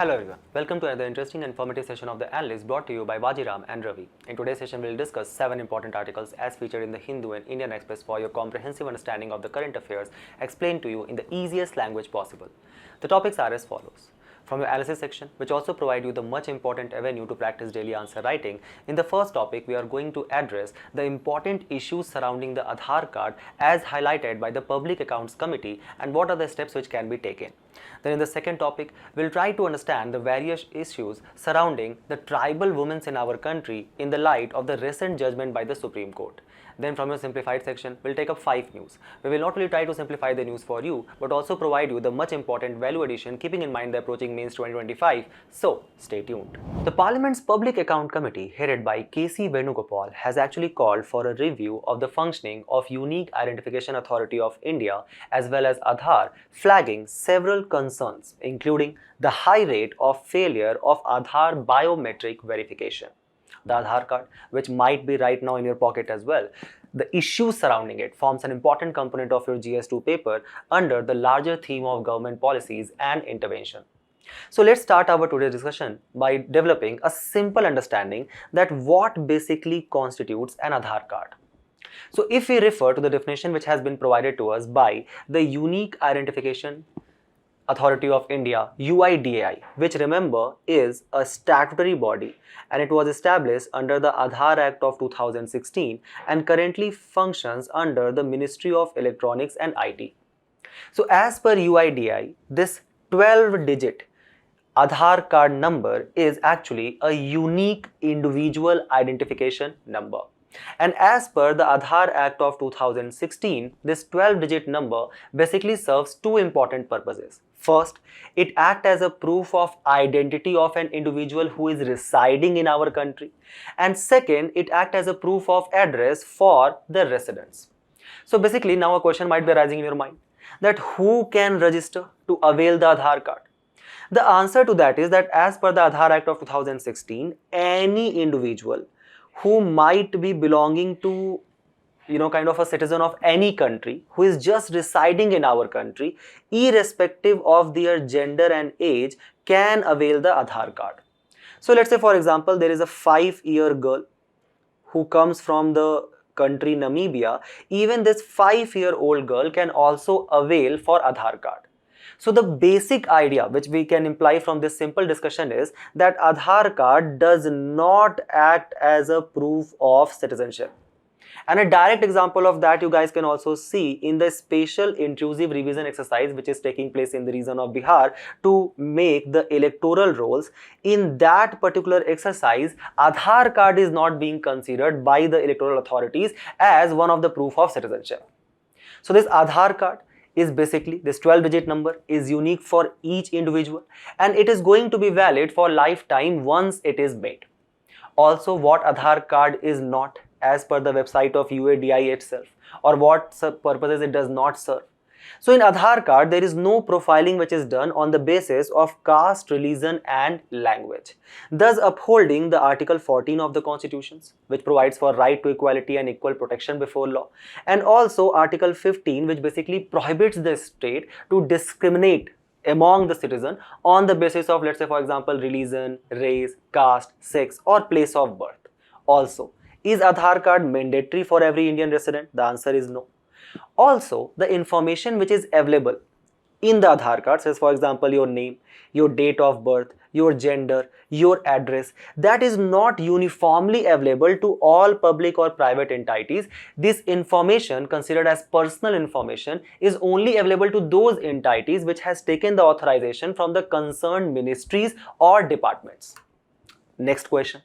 Hello everyone, welcome to another interesting and informative session of the Analyst brought to you by Vajiram and Ravi. In today's session, we'll discuss 7 important articles as featured in the Hindu and Indian Express for your comprehensive understanding of the current affairs explained to you in the easiest language possible. The topics are as follows. From your analysis section, which also provide you the much important avenue to practice daily answer writing, in the first topic, we are going to address the important issues surrounding the Aadhaar card as highlighted by the Public Accounts Committee and what are the steps which can be taken. Then in the second topic, we'll try to understand the various issues surrounding the tribal women in our country in the light of the recent judgment by the Supreme Court. Then from your simplified section, we'll take up 5 news. We will not only try to simplify the news for you, but also provide you the much important value addition keeping in mind the approaching mains 2025. So stay tuned. The Parliament's Public Account Committee, headed by K.C. Venugopal, has actually called for a review of the functioning of Unique Identification Authority of India as well as Aadhaar, flagging several concerns, including the high rate of failure of Aadhaar biometric verification. The Aadhaar card, which might be right now in your pocket as well, the issues surrounding it forms an important component of your GS2 paper under the larger theme of government policies and intervention. So let's start our today's discussion by developing a simple understanding that what basically constitutes an Aadhaar card. So if we refer to the definition which has been provided to us by the Unique Identification Authority of India, UIDAI, which remember is a statutory body and it was established under the Aadhaar Act of 2016 and currently functions under the Ministry of Electronics and IT. So as per UIDAI, this 12-digit Aadhaar card number is actually a unique individual identification number. And as per the Aadhaar Act of 2016, this 12-digit number basically serves two important purposes. First, it acts as a proof of identity of an individual who is residing in our country. And second, it acts as a proof of address for the residents. So basically, now a question might be arising in your mind that who can register to avail the Aadhaar card? The answer to that is that as per the Aadhaar Act of 2016, any individual who might be belonging to kind of a citizen of any country who is just residing in our country, irrespective of their gender and age, can avail the Aadhaar card. So let's say, for example, there is a 5-year girl who comes from the country Namibia. Even this 5-year-old girl can also avail for Aadhaar card. So the basic idea which we can imply from this simple discussion is that Aadhaar card does not act as a proof of citizenship. And a direct example of that you guys can also see in the spatial intrusive revision exercise which is taking place in the region of Bihar to make the electoral rolls. In that particular exercise, Aadhaar card is not being considered by the electoral authorities as one of the proof of citizenship. So this Aadhaar card is basically, this 12-digit number is unique for each individual and it is going to be valid for lifetime once it is made. Also, what Aadhaar card is not as per the website of UIDAI itself, or what purposes it does not serve. So in Aadhaar card, there is no profiling which is done on the basis of caste, religion and language, thus upholding the Article 14 of the Constitution, which provides for right to equality and equal protection before law, and also Article 15, which basically prohibits the state to discriminate among the citizen on the basis of, let's say, for example, religion, race, caste, sex or place of birth. Also, is Aadhaar card mandatory for every Indian resident? The answer is no. Also, the information which is available in the Aadhaar card, says for example your name, your date of birth, your gender, your address, that is not uniformly available to all public or private entities. This information, considered as personal information, is only available to those entities which has taken the authorization from the concerned ministries or departments. Next question.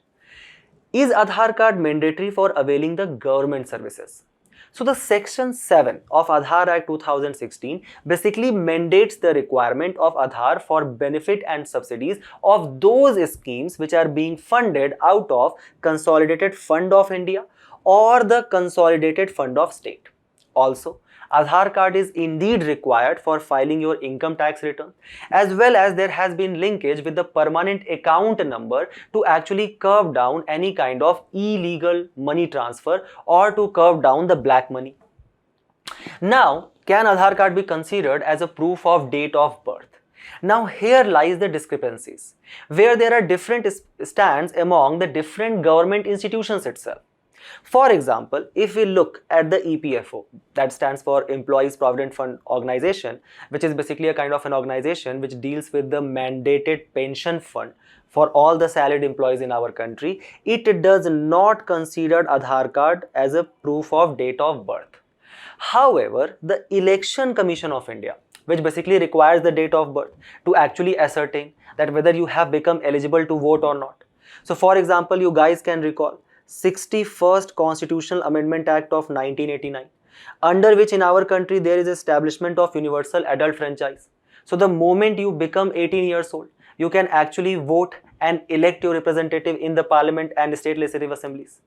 Is Aadhaar card mandatory for availing the government services? So the Section 7 of Aadhaar Act 2016 basically mandates the requirement of Aadhaar for benefit and subsidies of those schemes which are being funded out of Consolidated Fund of India or the Consolidated Fund of State. Also, Aadhaar card is indeed required for filing your income tax return, as well as there has been linkage with the permanent account number to actually curb down any kind of illegal money transfer or to curb down the black money. Now, can Aadhaar card be considered as a proof of date of birth? Now here lies the discrepancies, where there are different stands among the different government institutions itself. For example, if we look at the EPFO, that stands for Employees Provident Fund Organization, which is basically a kind of an organization which deals with the mandated pension fund for all the salaried employees in our country, it does not consider Aadhaar card as a proof of date of birth. However, the Election Commission of India, which basically requires the date of birth to actually ascertain that whether you have become eligible to vote or not. So for example, you guys can recall 61st Constitutional Amendment Act of 1989, under which in our country there is establishment of universal adult franchise. So the moment you become 18 years old, you can actually vote and elect your representative in the parliament and state legislative assemblies.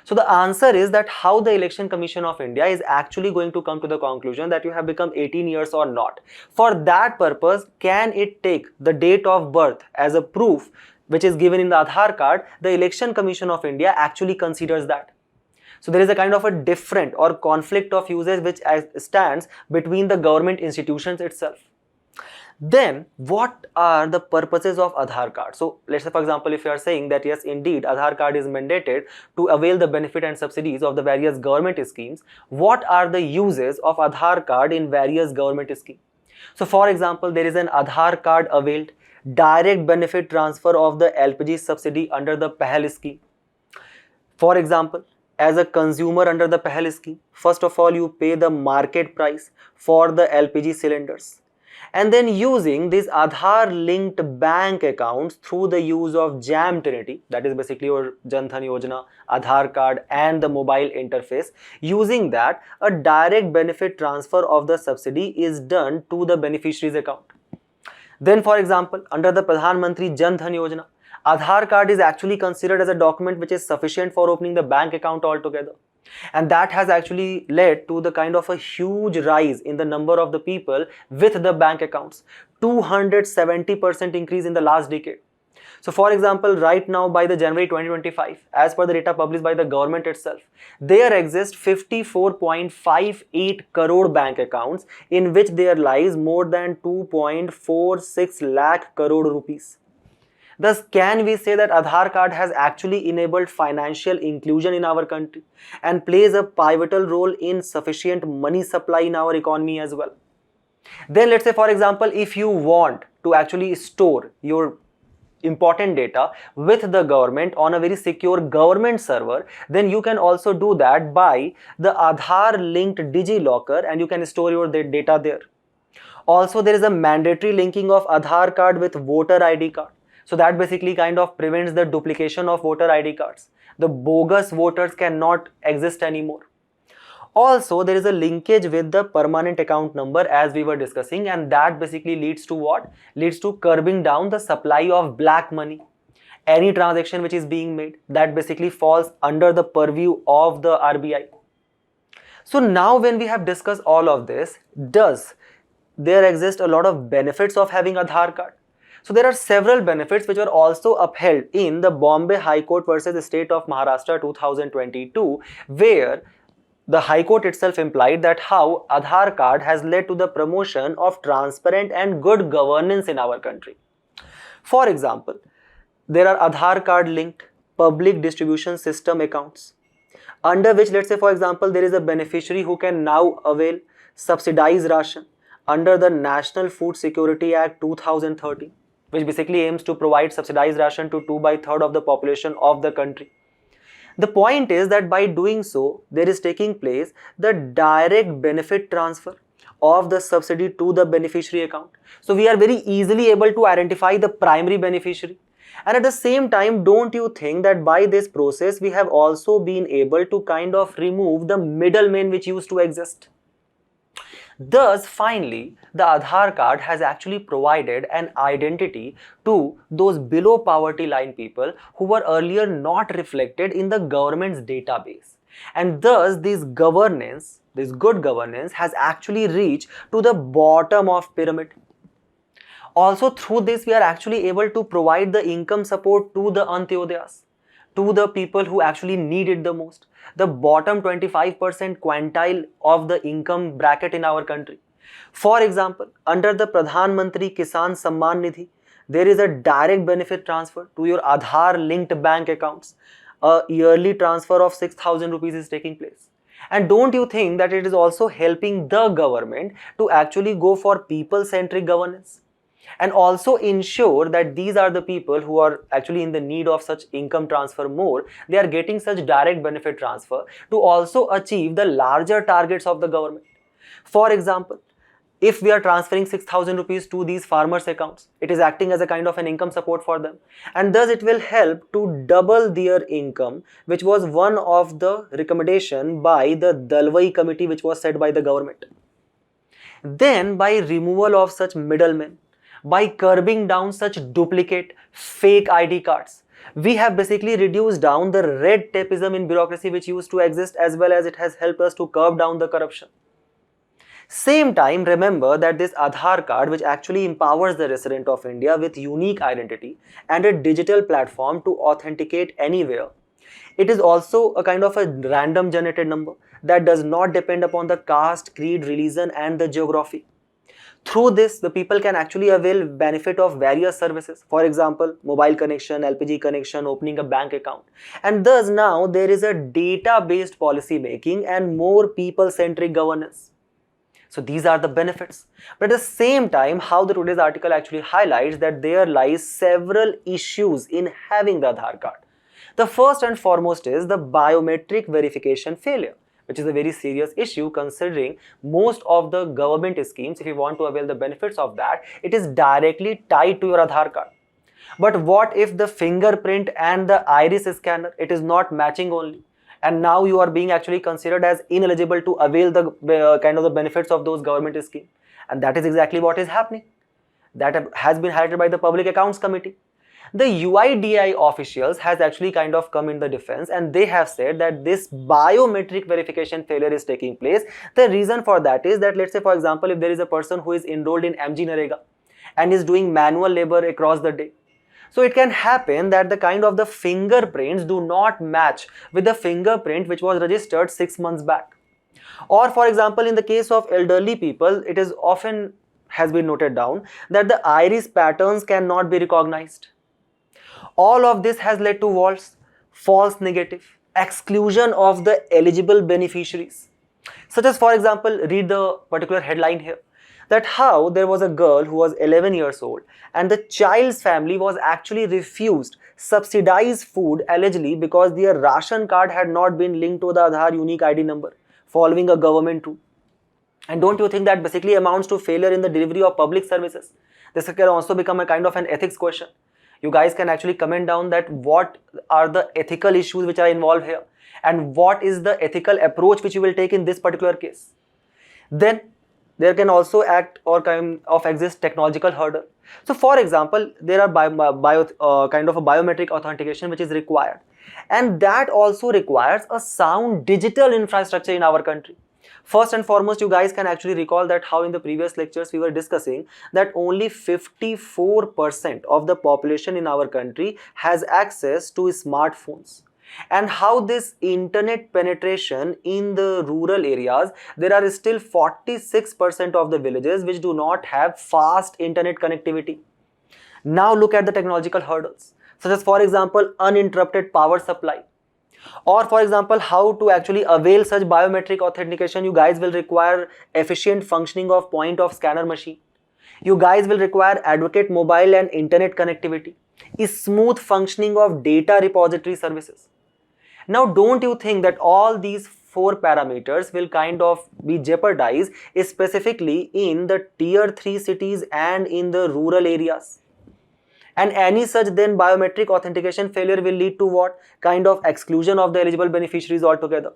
So the answer is that how the Election Commission of India is actually going to come to the conclusion that you have become 18 years or not. For that purpose, can it take the date of birth as a proof which is given in the Aadhaar card? The Election Commission of India actually considers that. So there is a kind of a different or conflict of usage which stands between the government institutions itself. Then what are the purposes of Aadhaar card? So let's say for example, if you are saying that yes indeed Aadhaar card is mandated to avail the benefit and subsidies of the various government schemes, what are the uses of Aadhaar card in various government schemes? So for example, there is an Aadhaar card availed direct benefit transfer of the LPG subsidy under the PAHAL scheme. For example, as a consumer under the PAHAL scheme, first of all you pay the market price for the LPG cylinders. And then using these Aadhaar linked bank accounts through the use of JAM Trinity, that is basically your Jan Dhan Yojana, Aadhaar card and the mobile interface, using that a direct benefit transfer of the subsidy is done to the beneficiary's account. Then for example, under the Pradhan Mantri Jan Dhan Yojana, Aadhaar card is actually considered as a document which is sufficient for opening the bank account altogether. And that has actually led to the kind of a huge rise in the number of the people with the bank accounts. 270% increase in the last decade. So for example, right now by the January 2025, as per the data published by the government itself, there exist 54.58 crore bank accounts in which there lies more than 2.46 lakh crore rupees. Thus, can we say that Aadhaar card has actually enabled financial inclusion in our country and plays a pivotal role in sufficient money supply in our economy as well? Then let's say for example, if you want to actually store your important data with the government on a very secure government server, then you can also do that by the Aadhaar linked DigiLocker and you can store your data there. Also, there is a mandatory linking of Aadhaar card with voter ID card. So that basically kind of prevents the duplication of voter ID cards. The bogus voters cannot exist anymore. Also, there is a linkage with the permanent account number as we were discussing, and that basically leads to what? Leads to curbing down the supply of black money. Any transaction which is being made, that basically falls under the purview of the RBI. So now when we have discussed all of this, does there exist a lot of benefits of having Aadhaar card? So there are several benefits which were also upheld in the Bombay High Court versus State of Maharashtra 2022, where the High Court itself implied that how Aadhaar card has led to the promotion of transparent and good governance in our country. For example, there are Aadhaar card linked public distribution system accounts, under which, let's say for example, there is a beneficiary who can now avail subsidized ration under the National Food Security Act 2013. Which basically aims to provide subsidized ration to 2/3 of the population of the country. The point is that by doing so, there is taking place the direct benefit transfer of the subsidy to the beneficiary account. So we are very easily able to identify the primary beneficiary. And at the same time, don't you think that by this process, we have also been able to kind of remove the middlemen which used to exist? Thus, finally, the Aadhaar card has actually provided an identity to those below poverty line people who were earlier not reflected in the government's database. And thus, this governance, this good governance has actually reached to the bottom of pyramid. Also, through this, we are actually able to provide the income support to the Antyodayas, to the people who actually need it the most. The bottom 25% quintile of the income bracket in our country. For example, under the Pradhan Mantri Kisan Samman Nidhi, there is a direct benefit transfer to your Aadhaar linked bank accounts. A yearly transfer of 6,000 rupees is taking place. And don't you think that it is also helping the government to actually go for people-centric governance? And also ensure that these are the people who are actually in the need of such income transfer more, they are getting such direct benefit transfer to also achieve the larger targets of the government. For example, if we are transferring 6,000 rupees to these farmers accounts, it is acting as a kind of an income support for them, and thus it will help to double their income, which was one of the recommendation by the Dalwai committee which was set by the government. Then by removal of such middlemen, by curbing down such duplicate fake ID cards, we have basically reduced down the red tapeism in bureaucracy which used to exist, as well as it has helped us to curb down the corruption. Same time, remember that this Aadhaar card, which actually empowers the resident of India with unique identity and a digital platform to authenticate anywhere, it is also a kind of a random generated number that does not depend upon the caste, creed, religion and the geography. Through this, the people can actually avail benefit of various services. For example, mobile connection, LPG connection, opening a bank account. And thus now there is a data-based policy making and more people-centric governance. So these are the benefits. But at the same time, how the today's article actually highlights that there lies several issues in having the Aadhaar card. The first and foremost is the biometric verification failure, which is a very serious issue considering most of the government schemes, if you want to avail the benefits of that, it is directly tied to your Aadhaar card. But what if the fingerprint and the iris scanner, it is not matching only? And now you are being actually considered as ineligible to avail the kind of the benefits of those government schemes. And that is exactly what is happening. That has been highlighted by the Public Accounts Committee. The UIDAI officials has actually kind of come in the defense, and they have said that this biometric verification failure is taking place. The reason for that is that, let's say for example, if there is a person who is enrolled in MG Narega and is doing manual labor across the day, so it can happen that the kind of the fingerprints do not match with the fingerprint which was registered 6 months back. Or for example, in the case of elderly people, it is often has been noted down that the iris patterns cannot be recognized. All of this has led to false negative, exclusion of the eligible beneficiaries. Such as, for example, read the particular headline here, that how there was a girl who was 11 years old and the child's family was actually refused subsidized food allegedly because their ration card had not been linked to the Aadhaar unique ID number following a government rule. And don't you think that basically amounts to failure in the delivery of public services? This can also become a kind of an ethics question. You guys can actually comment down that what are the ethical issues which are involved here and what is the ethical approach which you will take in this particular case. Then there can also act or kind of exist technological hurdle. So for example, there are kind of a biometric authentication which is required, and that also requires a sound digital infrastructure in our country. First and foremost, you guys can actually recall that how in the previous lectures we were discussing that only 54% of the population in our country has access to smartphones. And how this internet penetration in the rural areas, there are still 46% of the villages which do not have fast internet connectivity. Now look at the technological hurdles, such as for example uninterrupted power supply, or for example how to actually avail such biometric authentication. You guys will require efficient functioning of point of scanner machine. You guys will require adequate mobile and internet connectivity, smooth functioning of data repository services. Now don't you think that all these 4 parameters will kind of be jeopardized specifically in the tier 3 cities and in the rural areas? And any such then biometric authentication failure will lead to what? Kind of exclusion of the eligible beneficiaries altogether.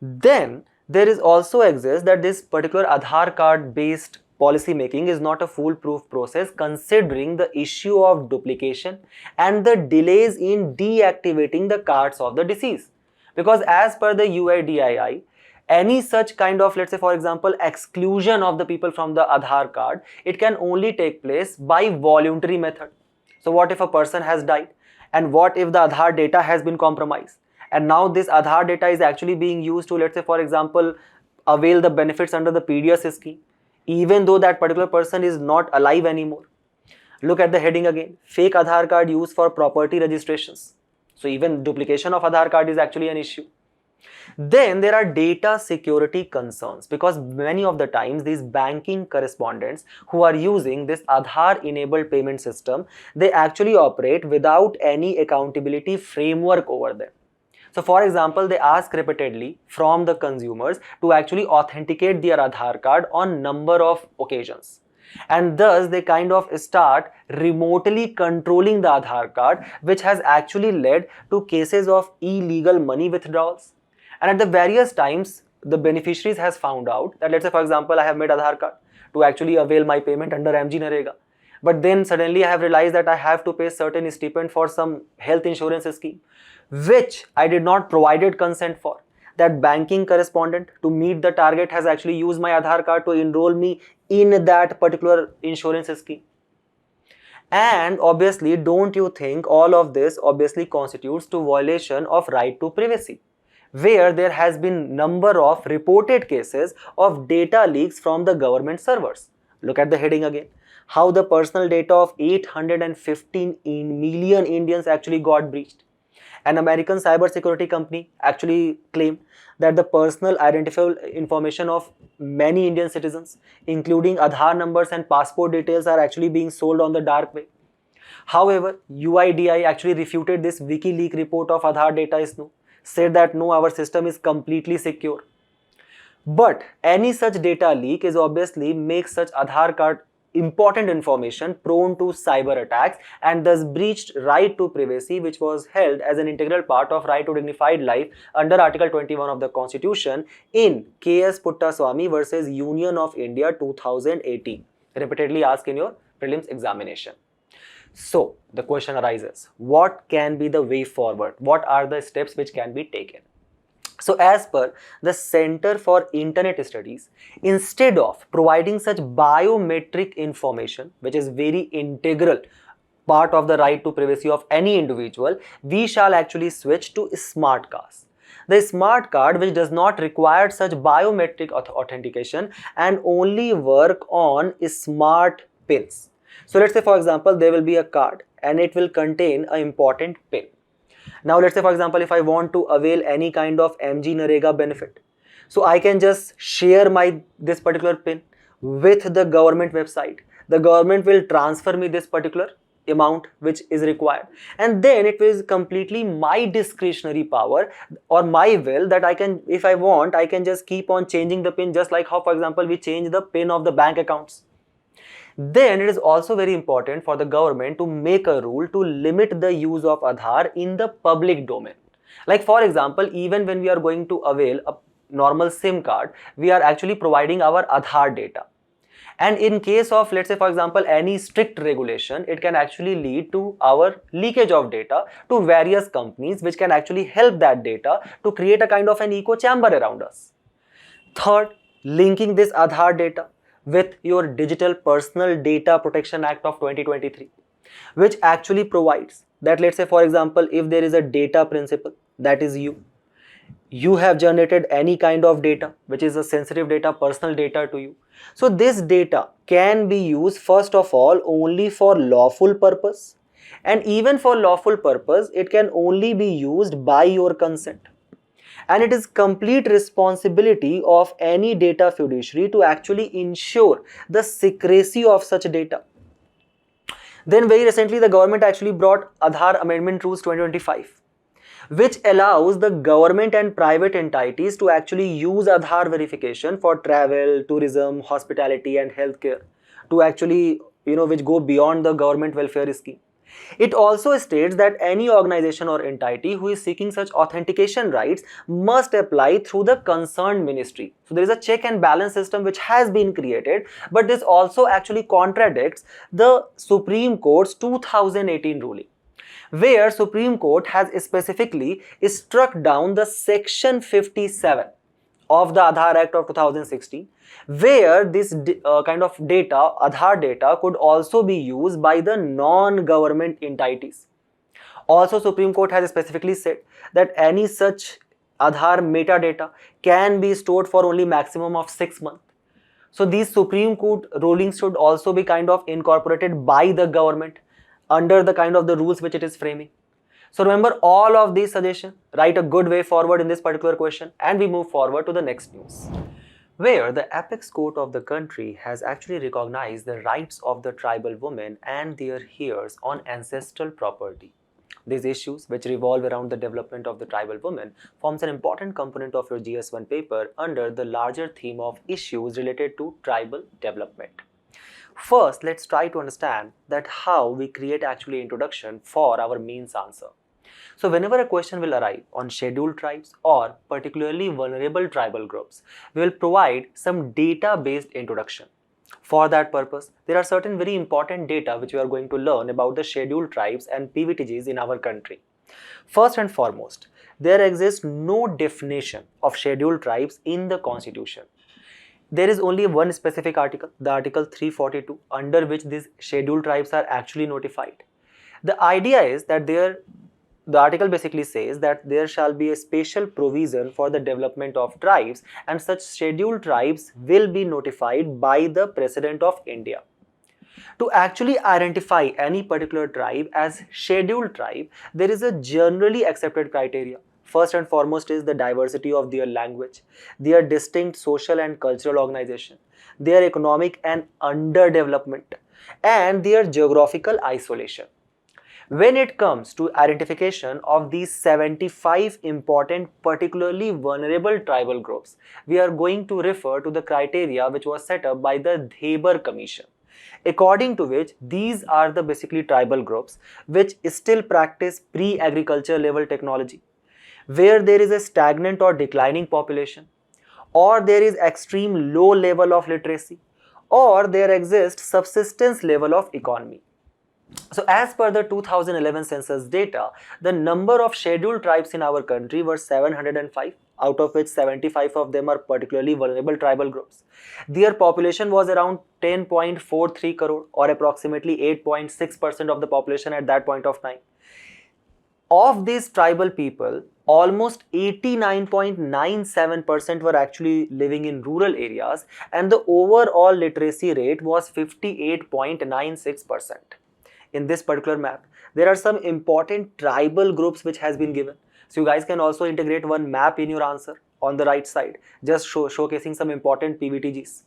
Then there is also exists that this particular Aadhaar card based policy making is not a foolproof process considering the issue of duplication and the delays in deactivating the cards of the deceased. Because as per the UIDAI, any such kind of, let's say for example, exclusion of the people from the Aadhaar card, it can only take place by voluntary method. So what if a person has died, and what if the Aadhaar data has been compromised, and now this Aadhaar data is actually being used to, let's say for example, avail the benefits under the PDS scheme, even though that particular person is not alive anymore. Look at the heading again, fake Aadhaar card used for property registrations. So even duplication of Aadhaar card is actually an issue. Then there are data security concerns, because many of the times these banking correspondents who are using this Aadhaar enabled payment system, they actually operate without any accountability framework over them. So for example, they ask repeatedly from the consumers to actually authenticate their Aadhaar card on number of occasions. And thus they kind of start remotely controlling the Aadhaar card, which has actually led to cases of illegal money withdrawals. And at the various times, the beneficiaries has found out that, let's say for example, I have made Aadhaar card to actually avail my payment under MG Narega. But then suddenly I have realized that I have to pay certain stipend for some health insurance scheme, which I did not provided consent for. That banking correspondent, to meet the target, has actually used my Aadhaar card to enroll me in that particular insurance scheme. And obviously, don't you think all of this obviously constitutes to violation of right to privacy, where there has been number of reported cases of data leaks from the government servers. Look at the heading again, how the personal data of 815 million Indians actually got breached. An American cybersecurity company actually claimed that the personal identifiable information of many Indian citizens, including Aadhaar numbers and passport details, are actually being sold on the dark web. However, UIDAI actually refuted this WikiLeaks report of Aadhaar data is no, said that no, our system is completely secure. But any such data leak is obviously makes such Aadhaar card important information prone to cyber attacks, and thus breached right to privacy, which was held as an integral part of right to dignified life under Article 21 of the Constitution in KS Puttaswamy versus Union of India 2018, repeatedly asked in your prelims examination. So the question arises, what can be the way forward? What are the steps which can be taken? So as per the Center for Internet Studies, instead of providing such biometric information, which is very integral part of the right to privacy of any individual, we shall actually switch to smart cards. The smart card, which does not require such biometric authentication and only work on smart pins. So let's say for example, there will be a card and it will contain an important pin. Now let's say for example, if I want to avail any kind of MG Narega benefit, so I can just share this particular pin with the government website. The government will transfer me this particular amount which is required, and then it is completely my discretionary power or my will that I can, if I want, I can just keep on changing the pin, just like how for example we change the pin of the bank accounts. Then it is also very important for the government to make a rule to limit the use of Aadhaar in the public domain. Like for example, even when we are going to avail a normal SIM card, we are actually providing our Aadhaar data. And in case of, let's say for example, any strict regulation, it can actually lead to our leakage of data to various companies, which can actually help that data to create a kind of an echo chamber around us. Third, linking this Aadhaar data with your Digital Personal Data Protection Act of 2023, which actually provides that, let's say for example, if there is a data principal, that is you have generated any kind of data which is a sensitive data, personal data to you. So this data can be used first of all only for lawful purpose, and even for lawful purpose it can only be used by your consent. And it is complete responsibility of any data fiduciary to actually ensure the secrecy of such data. Then very recently the government actually brought Aadhaar Amendment Rules 2025, which allows the government and private entities to actually use Aadhaar verification for travel, tourism, hospitality and healthcare, to actually, which go beyond the government welfare scheme. It also states that any organization or entity who is seeking such authentication rights must apply through the concerned ministry. So there is a check and balance system which has been created, but this also actually contradicts the Supreme Court's 2018 ruling, where Supreme Court has specifically struck down the Section 57 of the Aadhaar Act of 2016, where this kind of data, Aadhaar data, could also be used by the non-government entities. Also, Supreme Court has specifically said that any such Aadhaar metadata can be stored for only maximum of 6 months. So these Supreme Court rulings should also be kind of incorporated by the government under the kind of the rules which it is framing. So remember all of these suggestions, write a good way forward in this particular question, and we move forward to the next news, where the apex court of the country has actually recognized the rights of the tribal women and their heirs on ancestral property. These issues, which revolve around the development of the tribal women, forms an important component of your GS1 paper under the larger theme of issues related to tribal development. First, let's try to understand that how we create actually introduction for our means answer. So whenever a question will arrive on scheduled tribes or particularly vulnerable tribal groups, we will provide some data-based introduction. For that purpose, there are certain very important data which we are going to learn about the scheduled tribes and PVTGs in our country. First and foremost, there exists no definition of scheduled tribes in the constitution. There is only one specific article, the article 342, under which these scheduled tribes are actually notified. The idea is that the article basically says that there shall be a special provision for the development of tribes, and such scheduled tribes will be notified by the President of India. To actually identify any particular tribe as scheduled tribe, there is a generally accepted criteria. First and foremost is the diversity of their language, their distinct social and cultural organization, their economic and underdevelopment, and their geographical isolation. When it comes to identification of these 75 important particularly vulnerable tribal groups, we are going to refer to the criteria which was set up by the Deepen Commission, according to which these are the basically tribal groups which still practice pre-agriculture level technology, where there is a stagnant or declining population, or there is extreme low level of literacy, or there exists subsistence level of economy. So as per the 2011 census data, the number of scheduled tribes in our country were 705, out of which 75 of them are particularly vulnerable tribal groups. Their population was around 10.43 crore, or approximately 8.6% of the population at that point of time. Of these tribal people, almost 89.97% were actually living in rural areas, and the overall literacy rate was 58.96%. In this particular map, there are some important tribal groups which has been given. So you guys can also integrate one map in your answer on the right side, just showcasing some important PVTGs.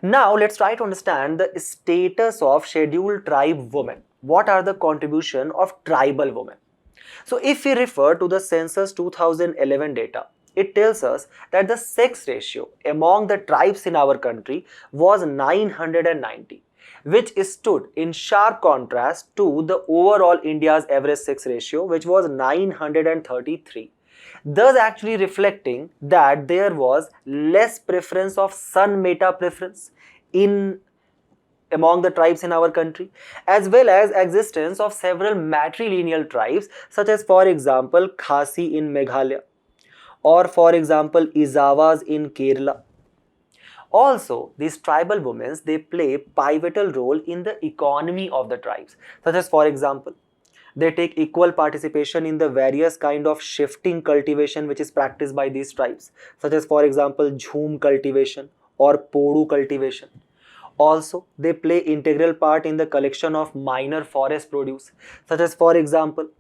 Now let's try to understand the status of scheduled tribe women. What are the contribution of tribal women? So if we refer to the census 2011 data, it tells us that the sex ratio among the tribes in our country was 990. Which stood in sharp contrast to the overall India's average sex ratio, which was 933. Thus actually reflecting that there was less preference of son meta preference among the tribes in our country, as well as existence of several matrilineal tribes, such as for example Khasi in Meghalaya, or for example Izawas in Kerala. Also, these tribal women, they play pivotal role in the economy of the tribes, such as for example, they take equal participation in the various kind of shifting cultivation which is practiced by these tribes, such as for example jhum cultivation or podu cultivation. Also, they play integral part in the collection of minor forest produce, such as for example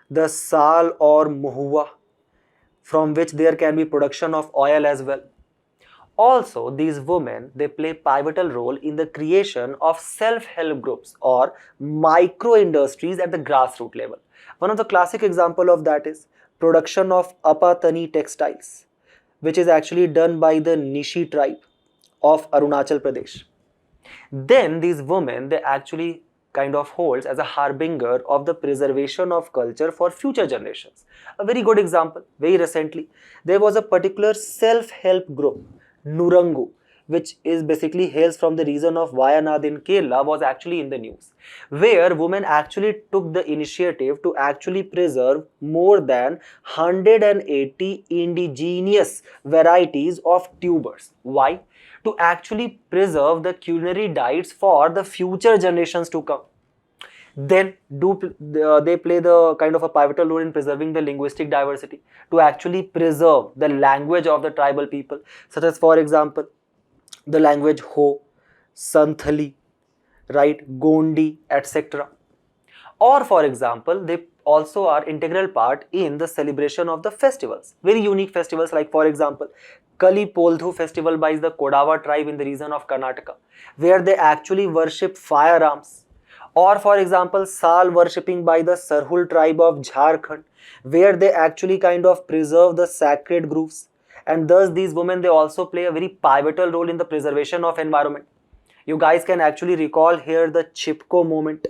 the sal or muhua, from which there can be production of oil as well. Also, these women, they play pivotal role in the creation of self-help groups or micro-industries at the grassroots level. One of the classic example of that is production of Apatani textiles, which is actually done by the Nishi tribe of Arunachal Pradesh. Then these women, they actually kind of holds as a harbinger of the preservation of culture for future generations. A very good example, very recently, there was a particular self-help group, Nurangu, which is basically hails from the region of Wayanad in Kerala, was actually in the news, where women actually took the initiative to actually preserve more than 180 indigenous varieties of tubers. Why? To actually preserve the culinary diets for the future generations to come. Then they play the kind of a pivotal role in preserving the linguistic diversity, to actually preserve the language of the tribal people, such as for example the language Ho, Santhali, right, Gondi, etc. Or for example, they also are integral part in the celebration of the festivals, very unique festivals, like for example Kali Poldhu festival by the Kodava tribe in the region of Karnataka, where they actually worship firearms. Or for example Sal worshipping by the Sarhul tribe of Jharkhand, where they actually kind of preserve the sacred groves, and thus these women, they also play a very pivotal role in the preservation of environment. You guys can actually recall here the Chipko moment.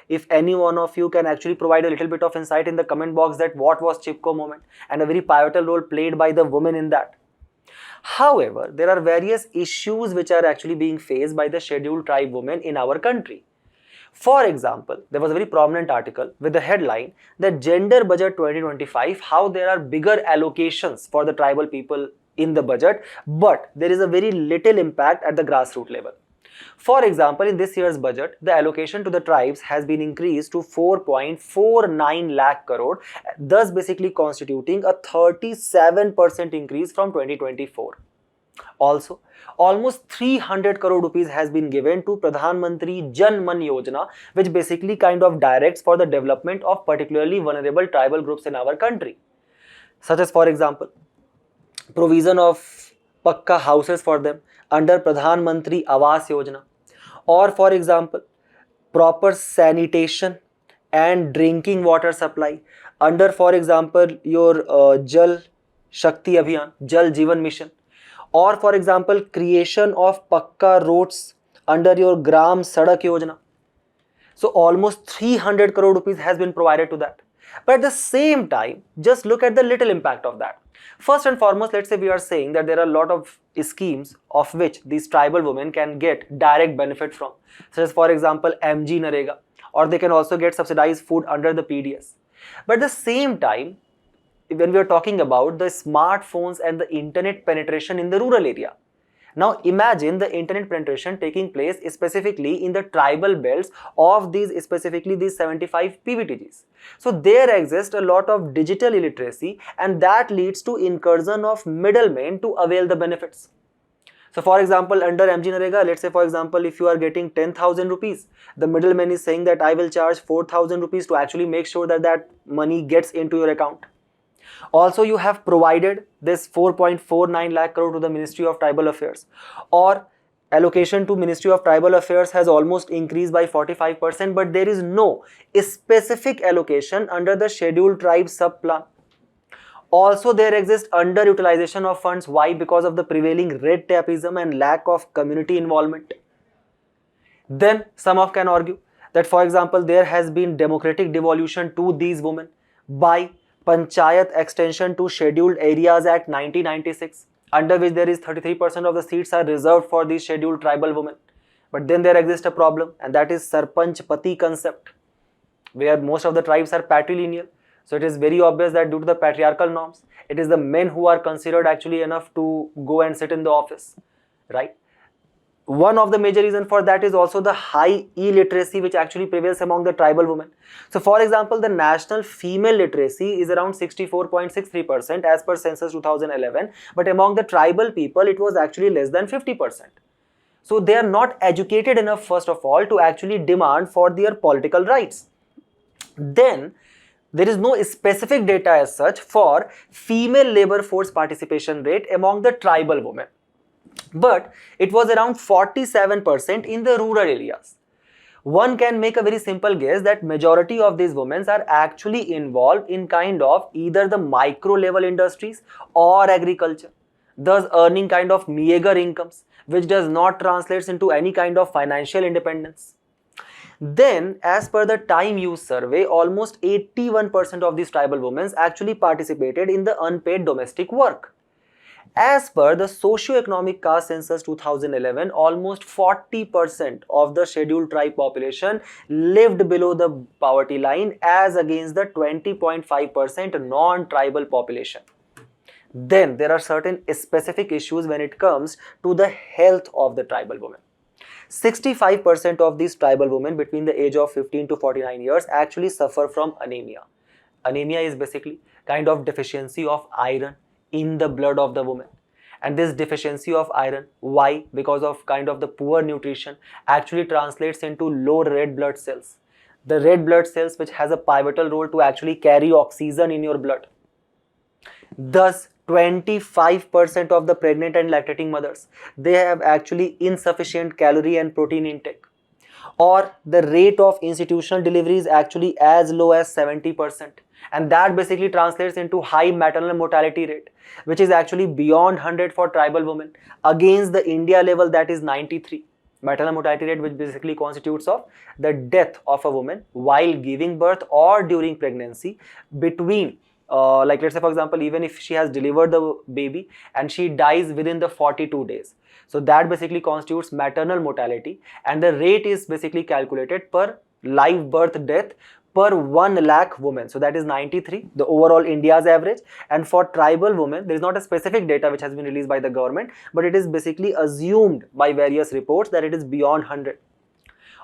If any one of you can actually provide a little bit of insight in the comment box that what was Chipko moment and a very pivotal role played by the women in that. However, there are various issues which are actually being faced by the scheduled tribe women in our country. For example, there was a very prominent article with the headline that Gender Budget 2025, how there are bigger allocations for the tribal people in the budget, but there is a very little impact at the grassroots level. For example, in this year's budget, the allocation to the tribes has been increased to 4.49 lakh crore, thus basically constituting a 37% increase from 2024. Also, almost 300 crore rupees has been given to Pradhan Mantri Jan Man Yojana, which basically kind of directs for the development of particularly vulnerable tribal groups in our country, such as for example provision of pakka houses for them under Pradhan Mantri Awas Yojana, or for example proper sanitation and drinking water supply under for example your Jal Shakti Abhiyan, Jal Jeevan Mission, or for example creation of pakka roads under your Gram Sadak Yojana. So almost 300 crore rupees has been provided to that. But at the same time, just look at the little impact of that. First and foremost, let's say we are saying that there are a lot of schemes of which these tribal women can get direct benefit from, such as for example MG Narega, or they can also get subsidized food under the PDS. But at the same time, when we are talking about the smartphones and the internet penetration in the rural area, now imagine the internet penetration taking place specifically in the tribal belts of these 75 PVTGs. So there exists a lot of digital illiteracy, and that leads to incursion of middlemen to avail the benefits. So for example, under MG Narega, let's say for example, if you are getting 10,000 rupees, the middleman is saying that I will charge 4,000 rupees to actually make sure that that money gets into your account. Also, you have provided this 4.49 lakh crore to the Ministry of Tribal Affairs, or allocation to Ministry of Tribal Affairs has almost increased by 45%, but there is no specific allocation under the Scheduled Tribe sub-plan. Also, there exists underutilization of funds. Why? Because of the prevailing red tapeism and lack of community involvement. Then, some can argue that, for example, there has been democratic devolution to these women by Panchayat extension to scheduled areas Act 1996, under which there is 33% of the seats are reserved for these scheduled tribal women. But then there exists a problem, and that is Sarpanch Pati concept, where most of the tribes are patrilineal. So it is very obvious that due to the patriarchal norms, it is the men who are considered actually enough to go and sit in the office, right? One of the major reasons for that is also the high illiteracy which actually prevails among the tribal women. So for example, the national female literacy is around 64.63% as per census 2011, but among the tribal people it was actually less than 50%. So they are not educated enough, first of all, to actually demand for their political rights. Then there is no specific data as such for female labor force participation rate among the tribal women, but it was around 47% in the rural areas. One can make a very simple guess that majority of these women are actually involved in kind of either the micro level industries or agriculture, thus earning kind of meager incomes, which does not translate into any kind of financial independence. Then, as per the Time Use survey, almost 81% of these tribal women actually participated in the unpaid domestic work. As per the socio-economic caste census 2011, almost 40% of the scheduled tribe population lived below the poverty line, as against the 20.5% non-tribal population. Then there are certain specific issues when it comes to the health of the tribal women. 65% of these tribal women between the age of 15 to 49 years actually suffer from anemia. Anemia is basically kind of deficiency of iron in the blood of the woman. And this deficiency of iron, why? Because of kind of the poor nutrition, actually translates into low red blood cells. The red blood cells which has a pivotal role to actually carry oxygen in your blood. Thus, 25% of the pregnant and lactating mothers, they have actually insufficient calorie and protein intake. Or the rate of institutional delivery is actually as low as 70%. And that basically translates into high maternal mortality rate, which is actually beyond 100 for tribal women against the India level, that is 93. Maternal mortality rate, which basically constitutes of the death of a woman while giving birth or during pregnancy between like let's say for example, even if she has delivered the baby and she dies within the 42 days. So that basically constitutes maternal mortality, and the rate is basically calculated per live birth death per 1 lakh women. So that is 93, the overall India's average. And for tribal women, there is not a specific data which has been released by the government, but it is basically assumed by various reports that it is beyond 100.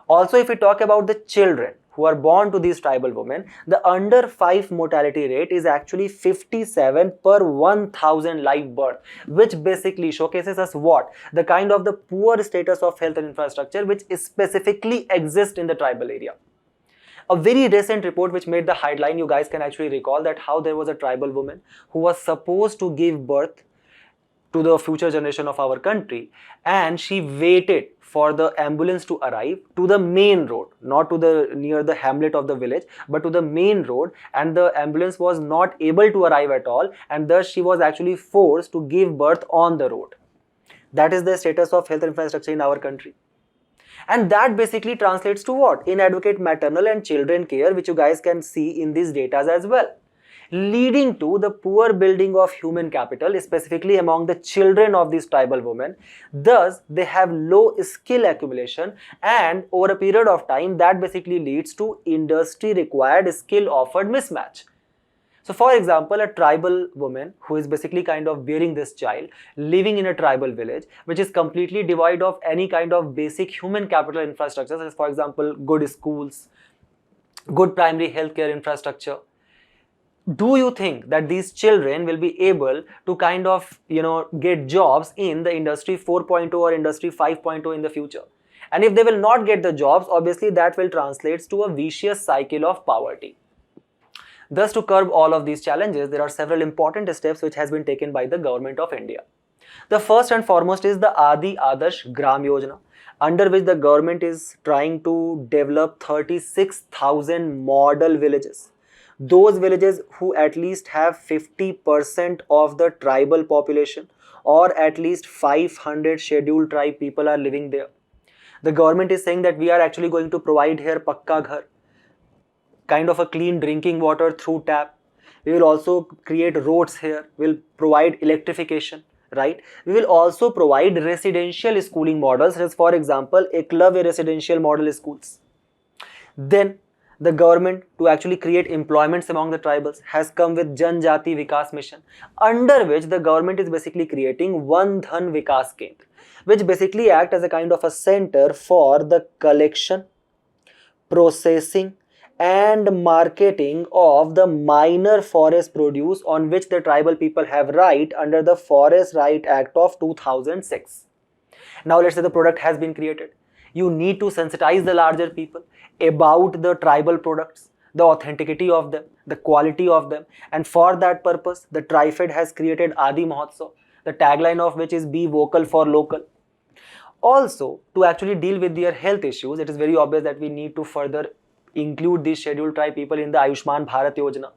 Also, if we talk about the children who are born to these tribal women, the under 5 mortality rate is actually 57 per 1000 live birth, which basically showcases us what? The kind of the poor status of health and infrastructure which specifically exists in the tribal area. A very recent report which made the headline, you guys can actually recall that how there was a tribal woman who was supposed to give birth to the future generation of our country, and she waited for the ambulance to arrive to the main road, not to the near the hamlet of the village, but to the main road, and the ambulance was not able to arrive at all, and thus she was actually forced to give birth on the road. That is the status of health infrastructure in our country. And that basically translates to what? Inadequate maternal and children care, which you guys can see in these data as well, leading to the poor building of human capital, specifically among the children of these tribal women. Thus, they have low skill accumulation, and over a period of time, that basically leads to industry required skill offered mismatch. So for example, a tribal woman who is basically kind of bearing this child, living in a tribal village, which is completely devoid of any kind of basic human capital infrastructure, such as for example, good schools, good primary healthcare infrastructure. Do you think that these children will be able to kind of, get jobs in the industry 4.0 or industry 5.0 in the future? And if they will not get the jobs, obviously that will translate to a vicious cycle of poverty. Thus, to curb all of these challenges, there are several important steps which has been taken by the government of India. The first and foremost is the Adi Adarsh Gram Yojana, under which the government is trying to develop 36,000 model villages. Those villages who at least have 50% of the tribal population, or at least 500 scheduled tribe people are living there. The government is saying that we are actually going to provide here Pakka Ghar, kind of a clean drinking water through tap. We will also create roads here, we'll provide electrification, right? We will also provide residential schooling models, as for example, Eklavya residential model schools. Then the government, to actually create employments among the tribals, has come with Janjati Vikas Mission, under which the government is basically creating One Dhan Vikas Kendra, which basically act as a kind of a center for the collection, processing and marketing of the minor forest produce on which the tribal people have right under the Forest Right Act of 2006. Now let's say the product has been created. You need to sensitize the larger people about the tribal products, the authenticity of them, the quality of them, and for that purpose, the TriFed has created Adi Mahotsav, the tagline of which is Be Vocal for Local. Also, to actually deal with their health issues, it is very obvious that we need to further include these scheduled tribe people in the Ayushman Bharat Yojana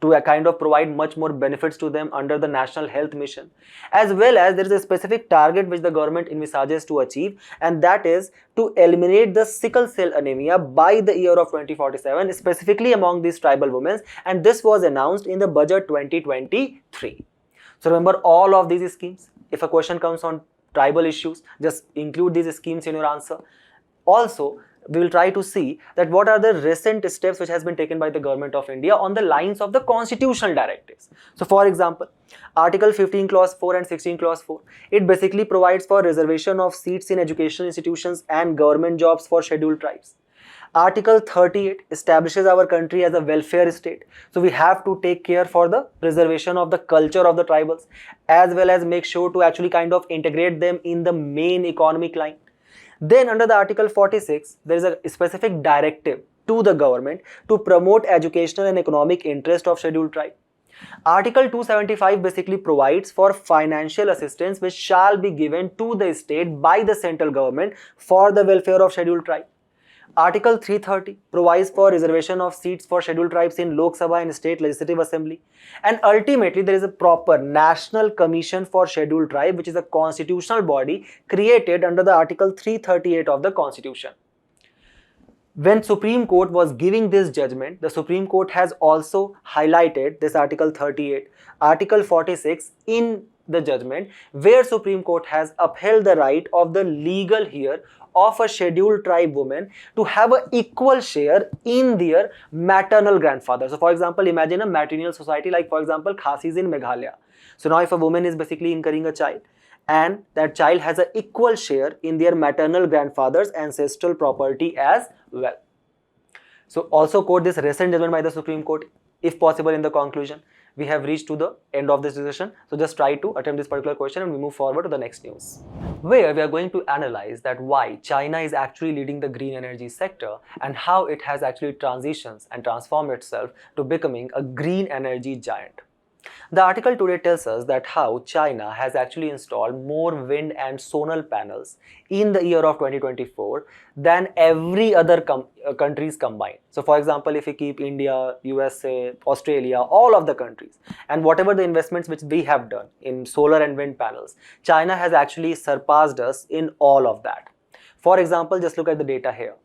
to kind of provide much more benefits to them under the National Health Mission. As well as there is a specific target which the government envisages to achieve, and that is to eliminate the sickle cell anemia by the year of 2047, specifically among these tribal women, and this was announced in the budget 2023. So remember all of these schemes. If a question comes on tribal issues, just include these schemes in your answer. Also, we will try to see that what are the recent steps which has been taken by the government of India on the lines of the constitutional directives. So for example, Article 15 clause 4 and 16 clause 4, it basically provides for reservation of seats in educational institutions and government jobs for scheduled tribes. Article 38 establishes our country as a welfare state. So we have to take care for the preservation of the culture of the tribals, as well as make sure to actually kind of integrate them in the main economic line. Then under the Article 46, there is a specific directive to the government to promote educational and economic interest of scheduled tribe. Article 275 basically provides for financial assistance which shall be given to the state by the central government for the welfare of scheduled tribe. Article 330 provides for reservation of seats for scheduled tribes in Lok Sabha and State Legislative Assembly. And ultimately, there is a proper National Commission for Scheduled Tribe, which is a constitutional body created under the Article 338 of the Constitution. When Supreme Court was giving this judgment, the Supreme Court has also highlighted this Article 38, Article 46 in the judgment, where Supreme Court has upheld the right of the legal heir of a scheduled tribe woman to have an equal share in their maternal grandfather. So for example, imagine a matrilineal society like for example Khasis in Meghalaya. So now if a woman is basically incurring a child and that child has an equal share in their maternal grandfather's ancestral property as well. So also quote this recent judgment by the Supreme Court if possible in the conclusion. We have reached to the end of this discussion. So just try to attempt this particular question and we move forward to the next news, where we are going to analyze that why China is actually leading the green energy sector and how it has actually transitions and transformed itself to becoming a green energy giant. The article today tells us that how China has actually installed more wind and solar panels in the year of 2024 than every other countries combined. So for example, if we keep India, USA, Australia, all of the countries, and whatever the investments which we have done in solar and wind panels, China has actually surpassed us in all of that. For example, just look at the data here.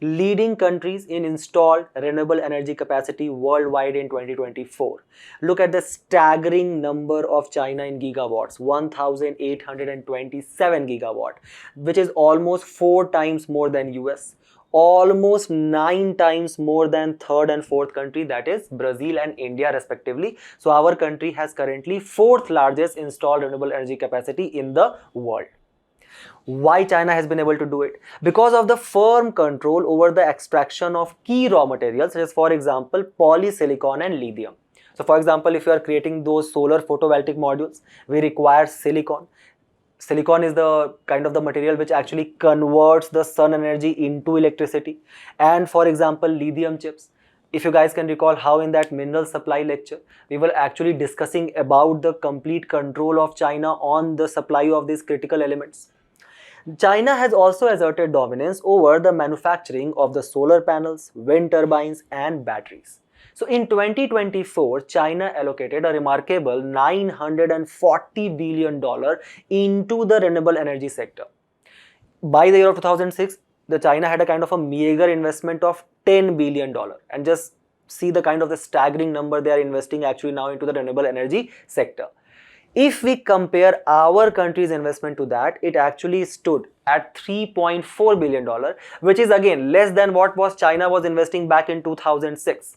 Leading countries in installed renewable energy capacity worldwide in 2024. Look at the staggering number of China in gigawatts, 1827 gigawatt, which is almost 4 times more than US, almost 9 times more than third and fourth country, that is Brazil and India respectively. So our country has currently 4th largest installed renewable energy capacity in the world. Why China has been able to do it? Because of the firm control over the extraction of key raw materials such as for example polysilicon and lithium. So for example, if you are creating those solar photovoltaic modules, we require silicon. Silicon is the kind of the material which actually converts the sun energy into electricity. And for example, lithium chips. If you guys can recall how in that mineral supply lecture, we were actually discussing about the complete control of China on the supply of these critical elements. China has also asserted dominance over the manufacturing of the solar panels, wind turbines and batteries. So in 2024, China allocated a remarkable $940 billion into the renewable energy sector. By the year of 2006, the China had a kind of a meager investment of $10 billion, and just see the kind of the staggering number they are investing actually now into the renewable energy sector. If we compare our country's investment to that, it actually stood at $3.4 billion, which is again less than what China was investing back in 2006.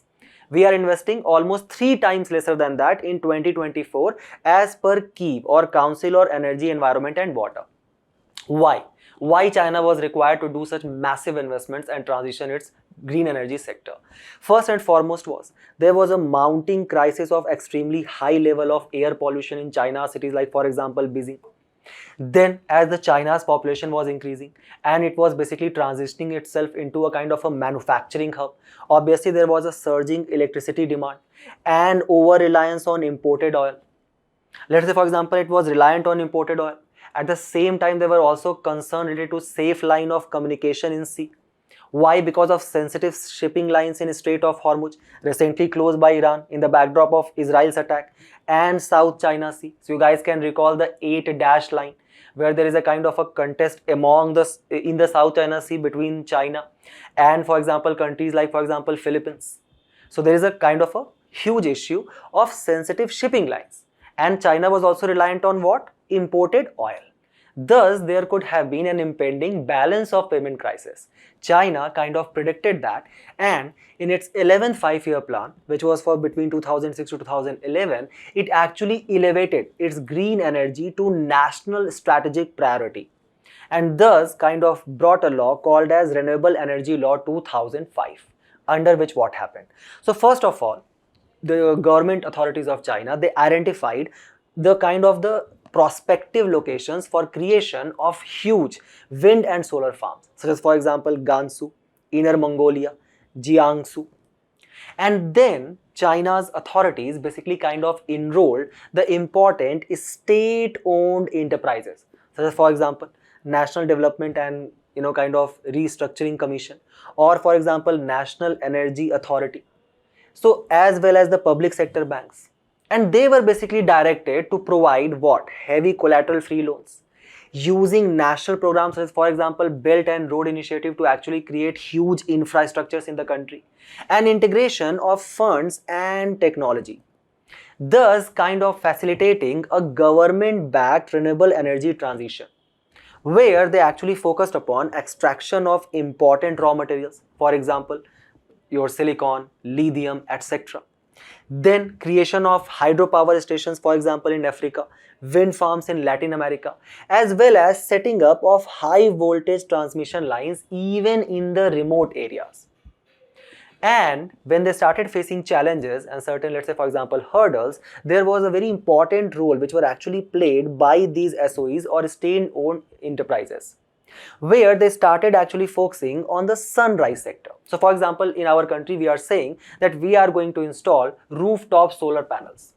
We are investing almost 3 times lesser than that in 2024 as per KEEB or Council on Energy, Environment and Water. Why? Why China was required to do such massive investments and transition its green energy sector? First and foremost there was a mounting crisis of extremely high level of air pollution in China cities like for example Beijing. Then as the China's population was increasing and it was basically transitioning itself into a kind of a manufacturing hub, obviously there was a surging electricity demand and over reliance on imported oil. Let's say for example it was reliant on imported oil. At the same time, there were also concerns related to safe line of communication in sea. Why? Because of sensitive shipping lines in Strait of Hormuz, recently closed by Iran in the backdrop of Israel's attack, and South China Sea. So you guys can recall the 8-dash line, where there is a kind of a contest in the South China Sea between China and for example countries like for example Philippines. So there is a kind of a huge issue of sensitive shipping lines, and China was also reliant on what? Imported oil. Thus, there could have been an impending balance of payment crisis. China kind of predicted that, and in its 11th five-year plan, which was for between 2006 to 2011, it actually elevated its green energy to national strategic priority, and thus kind of brought a law called as Renewable Energy Law 2005, under which what happened. So first of all, the government authorities of China, they identified the prospective locations for creation of huge wind and solar farms, such as for example Gansu, Inner Mongolia, Jiangsu. And then China's authorities basically kind of enrolled the important state-owned enterprises, such as for example National Development and kind of Restructuring Commission, or for example National Energy Authority, so as well as the public sector banks. And they were basically directed to provide what? Heavy collateral free loans, using national programs such as for example Belt and Road Initiative to actually create huge infrastructures in the country, and integration of funds and technology, thus kind of facilitating a government backed renewable energy transition, where they actually focused upon extraction of important raw materials, for example your silicon, lithium, etc. Then creation of hydropower stations, for example in Africa, wind farms in Latin America, as well as setting up of high voltage transmission lines even in the remote areas. And when they started facing challenges and certain, let's say for example hurdles, there was a very important role which were actually played by these SOEs or state-owned enterprises, where they started actually focusing on the sunrise sector. So for example, in our country, we are saying that we are going to install rooftop solar panels.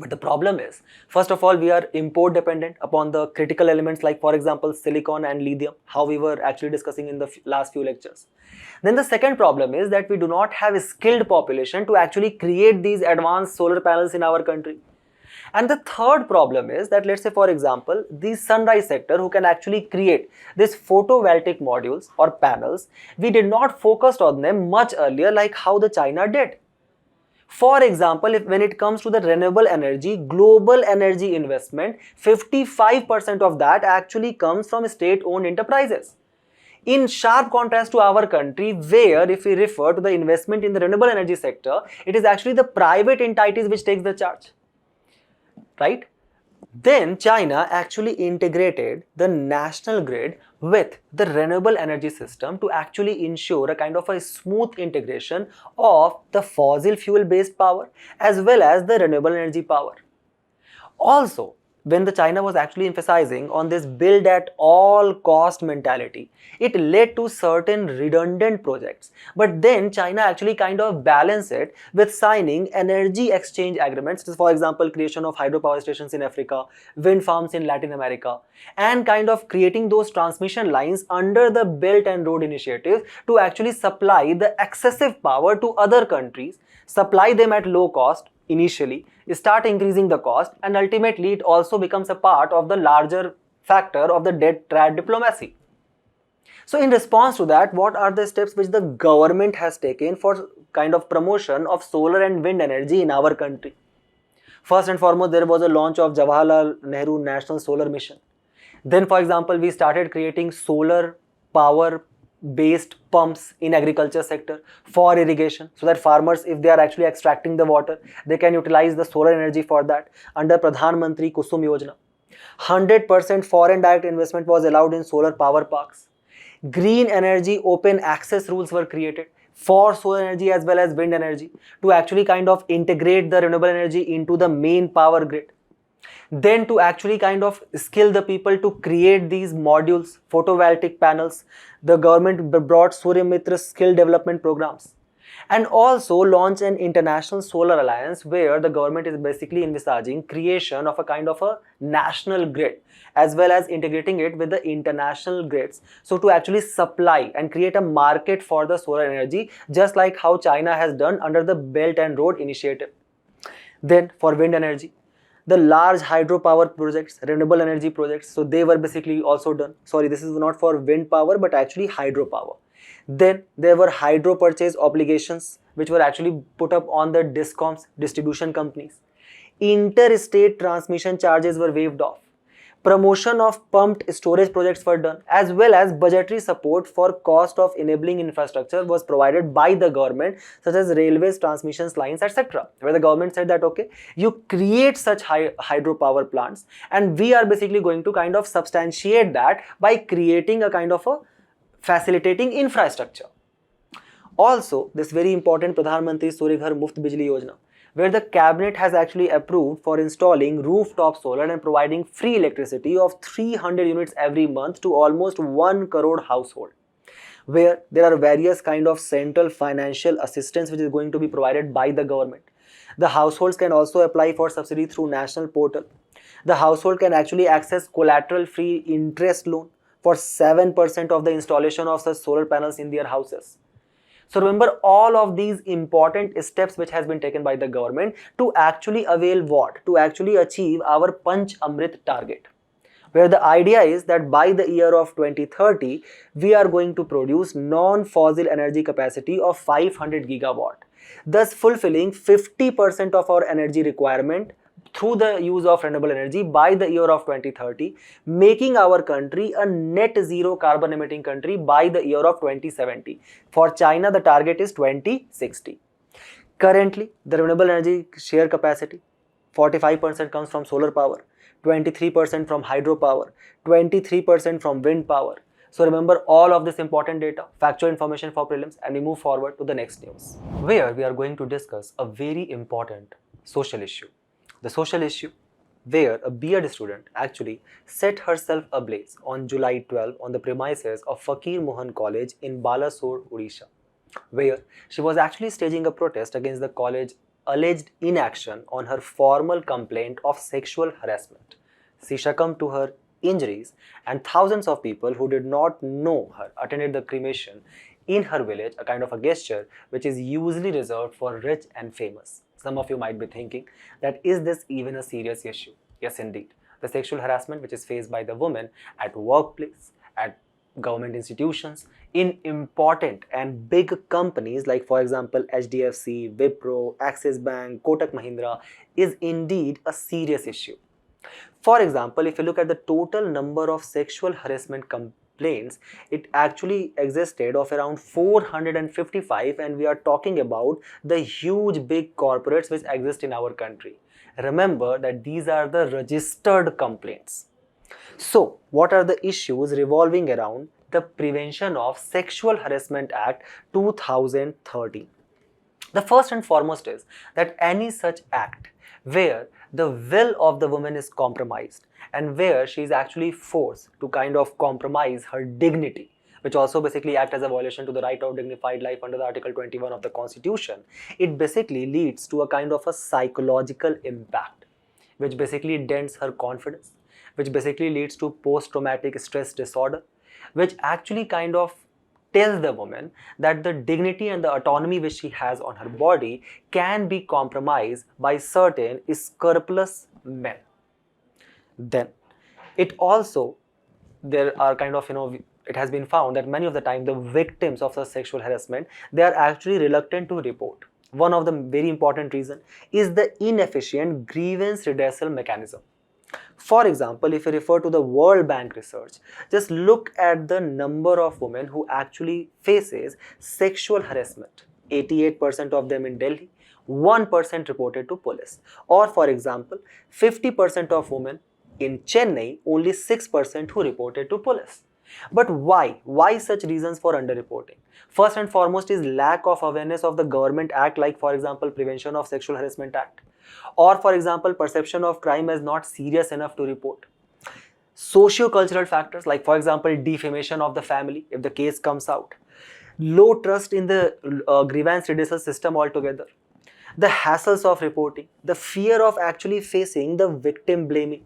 But the problem is, first of all, we are import dependent upon the critical elements like for example silicon and lithium, how we were actually discussing in the last few lectures. Then the second problem is that we do not have a skilled population to actually create these advanced solar panels in our country. And the third problem is that, let's say for example, the sunrise sector who can actually create these photovoltaic modules or panels, we did not focus on them much earlier like how the China did. For example, when it comes to the renewable energy, global energy investment, 55% of that actually comes from state-owned enterprises. In sharp contrast to our country, where if we refer to the investment in the renewable energy sector, it is actually the private entities which takes the charge. Right? Then China actually integrated the national grid with the renewable energy system to actually ensure a kind of a smooth integration of the fossil fuel based power as well as the renewable energy power. Also, when the China was actually emphasizing on this build at all cost mentality, it led to certain redundant projects. But then China actually kind of balanced it with signing energy exchange agreements, for example, creation of hydropower stations in Africa, wind farms in Latin America, and kind of creating those transmission lines under the Belt and Road Initiative to actually supply the excessive power to other countries, supply them at low cost initially, start increasing the cost, and ultimately it also becomes a part of the larger factor of the debt trade diplomacy. So in response to that, what are the steps which the government has taken for kind of promotion of solar and wind energy in our country? First and foremost, there was a launch of Jawaharlal Nehru National Solar Mission. Then for example, we started creating solar power based pumps in agriculture sector for irrigation, so that farmers, if they are actually extracting the water, they can utilize the solar energy for that under Pradhan Mantri Kusum Yojana. 100% foreign direct investment was allowed in solar power parks. Green energy open access rules were created for solar energy as well as wind energy to actually kind of integrate the renewable energy into the main power grid. Then to actually kind of skill the people to create these modules, photovoltaic panels, the government brought Surya Mitra skill development programs, and also launch an international solar alliance where the government is basically envisaging creation of a kind of a national grid as well as integrating it with the international grids, so to actually supply and create a market for the solar energy, just like how China has done under the Belt and Road Initiative. Then for wind energy, the large hydropower projects, renewable energy projects, so they were basically also done. Sorry, this is not for wind power but actually hydropower. Then there were hydro purchase obligations which were actually put up on the DISCOMs, distribution companies. Interstate transmission charges were waived off. Promotion of pumped storage projects were done, as well as budgetary support for cost of enabling infrastructure was provided by the government, such as railways, transmission lines, etc., where the government said that okay, you create such hydropower plants, and we are basically going to kind of substantiate that by creating a kind of a facilitating infrastructure. Also, this very important Pradhan Mantri Surya Ghar Muft Bijli Yojana, where the cabinet has actually approved for installing rooftop solar and providing free electricity of 300 units every month to almost 1 crore household, where there are various kind of central financial assistance which is going to be provided by the government. The households can also apply for subsidy through national portal. The household can actually access collateral free interest loan for 7% of the installation of such solar panels in their houses. So remember all of these important steps which has been taken by the government to actually avail what? To actually achieve our Panch Amrit target, where the idea is that by the year of 2030, we are going to produce non-fossil energy capacity of 500 gigawatt, thus fulfilling 50% of our energy requirement through the use of renewable energy by the year of 2030, making our country a net zero carbon emitting country by the year of 2070. For China, the target is 2060. Currently, the renewable energy share capacity, 45% comes from solar power, 23% from hydropower, 23% from wind power. So remember all of this important data, factual information for prelims, and we move forward to the next news, where we are going to discuss a very important social issue. The social issue where a B.Ed student actually set herself ablaze on July 12 on the premises of Fakir Mohan College in Balasore, Odisha, where she was actually staging a protest against the college alleged inaction on her formal complaint of sexual harassment. She succumbed to her injuries, and thousands of people who did not know her attended the cremation in her village, a kind of a gesture which is usually reserved for rich and famous. Some of you might be thinking that is this even a serious issue? Yes, indeed. The sexual harassment which is faced by the women at workplace, at government institutions, in important and big companies like, for example, HDFC, Wipro, Axis Bank, Kotak Mahindra, is indeed a serious issue. For example, if you look at the total number of sexual harassment complaints, it actually existed of around 455, and we are talking about the huge big corporates which exist in our country. Remember that these are the registered complaints. So what are the issues revolving around the Prevention of Sexual Harassment Act 2013? The first and foremost is that any such act where the will of the woman is compromised and where she is actually forced to kind of compromise her dignity, which also basically act as a violation to the right of dignified life under the Article 21 of the Constitution, it basically leads to a kind of a psychological impact, which basically dents her confidence, which basically leads to post-traumatic stress disorder, which actually kind of tells the woman that the dignity and the autonomy which she has on her body can be compromised by certain scrupulous men. Then it also, there are kind of, it has been found that many of the time the victims of such sexual harassment, they are actually reluctant to report. One of the very important reason is the inefficient grievance redressal mechanism. For example, if you refer to the World Bank research, just look at the number of women who actually faces sexual harassment. 88% of them in Delhi, 1% reported to police. Or for example, 50% of women in Chennai, only 6% who reported to police. But why? Why such reasons for underreporting? First and foremost is lack of awareness of the government act, like for example, Prevention of Sexual Harassment Act. Or for example, perception of crime as not serious enough to report. Socio-cultural factors like for example, defamation of the family if the case comes out. Low trust in the grievance redressal system altogether. The hassles of reporting. The fear of actually facing the victim blaming.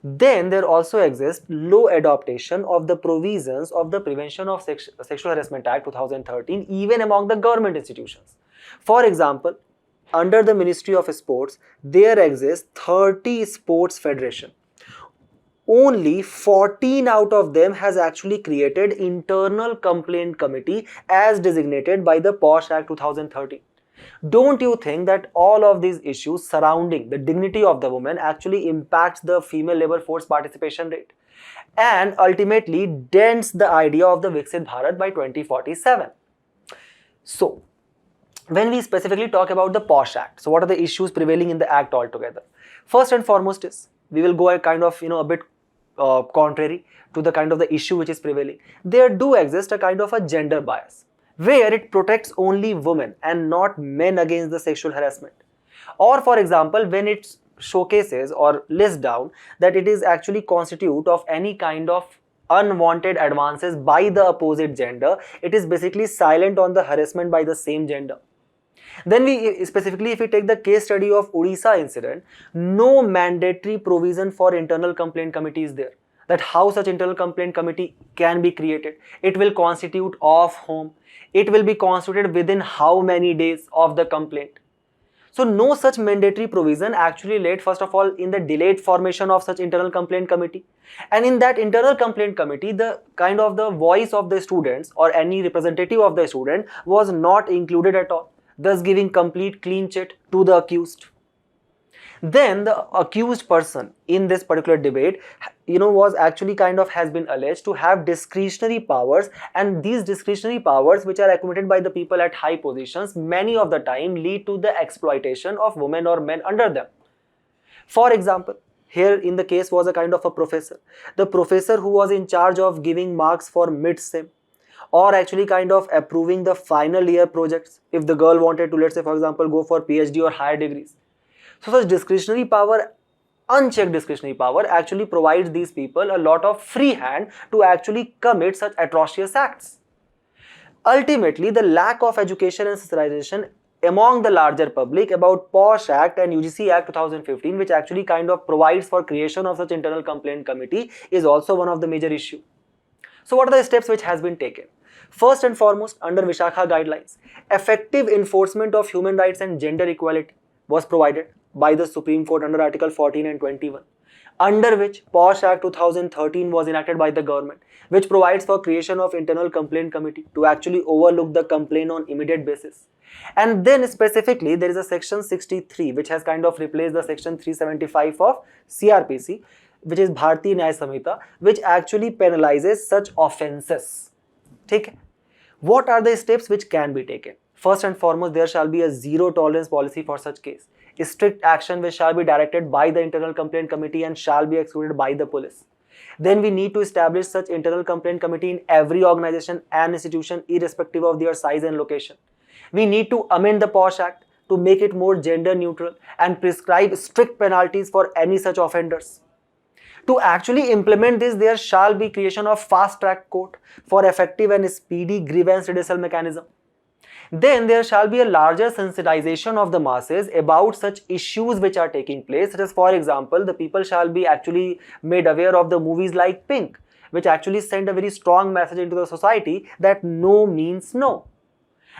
Then there also exists low adoption of the provisions of the Prevention of Sexual Harassment Act 2013 even among the government institutions. For example, under the Ministry of Sports, there exists 30 sports federation. Only 14 out of them has actually created internal complaint committee as designated by the POSH Act 2013. Don't you think that all of these issues surrounding the dignity of the woman actually impacts the female labor force participation rate and ultimately dents the idea of the Viksit Bharat by 2047? So, when we specifically talk about the POSH Act, so what are the issues prevailing in the Act altogether? First and foremost is, we will go a kind of, a bit contrary to the kind of the issue which is prevailing. There do exist a kind of a gender bias, where it protects only women and not men against the sexual harassment. Or for example, when it showcases or lists down that it is actually constitute of any kind of unwanted advances by the opposite gender, it is basically silent on the harassment by the same gender. Then specifically if we take the case study of Odisha incident, no mandatory provision for internal complaint committee is there. That how such internal complaint committee can be created. It will constitute of whom. It will be constituted within how many days of the complaint. So no such mandatory provision actually led first of all in the delayed formation of such internal complaint committee. And in that internal complaint committee, the kind of the voice of the students or any representative of the student was not included at all, thus giving complete clean chit to the accused. Then the accused person in this particular debate, was actually kind of has been alleged to have discretionary powers, and these discretionary powers which are accumulated by the people at high positions many of the time lead to the exploitation of women or men under them. For example, here in the case was a kind of a professor. The professor who was in charge of giving marks for mid-sem or actually kind of approving the final year projects if the girl wanted to, let's say for example, go for PhD or higher degrees. So such discretionary power, unchecked discretionary power actually provides these people a lot of free hand to actually commit such atrocious acts. Ultimately, the lack of education and sensitization among the larger public about POSH Act and UGC Act 2015, which actually kind of provides for creation of such internal complaint committee, is also one of the major issue. So what are the steps which has been taken? First and foremost, under Vishakha guidelines, effective enforcement of human rights and gender equality was provided by the Supreme Court under Article 14 and 21, under which POSH Act 2013 was enacted by the government, which provides for creation of internal complaint committee to actually overlook the complaint on immediate basis. And then specifically there is a section 63 which has kind of replaced the section 375 of CRPC, which is Bharatiya Nyaya Samhita, which actually penalizes such offences. Okay? What are the steps which can be taken? First and foremost, there shall be a zero tolerance policy for such case. Strict action which shall be directed by the internal complaint committee and shall be executed by the police. Then we need to establish such internal complaint committee in every organization and institution irrespective of their size and location. We need to amend the POSH Act to make it more gender neutral and prescribe strict penalties for any such offenders. To actually implement this, there shall be creation of fast track court for effective and speedy grievance redressal mechanism. Then there shall be a larger sensitization of the masses about such issues which are taking place, such as for example, the people shall be actually made aware of the movies like Pink, which actually send a very strong message into the society that no means no.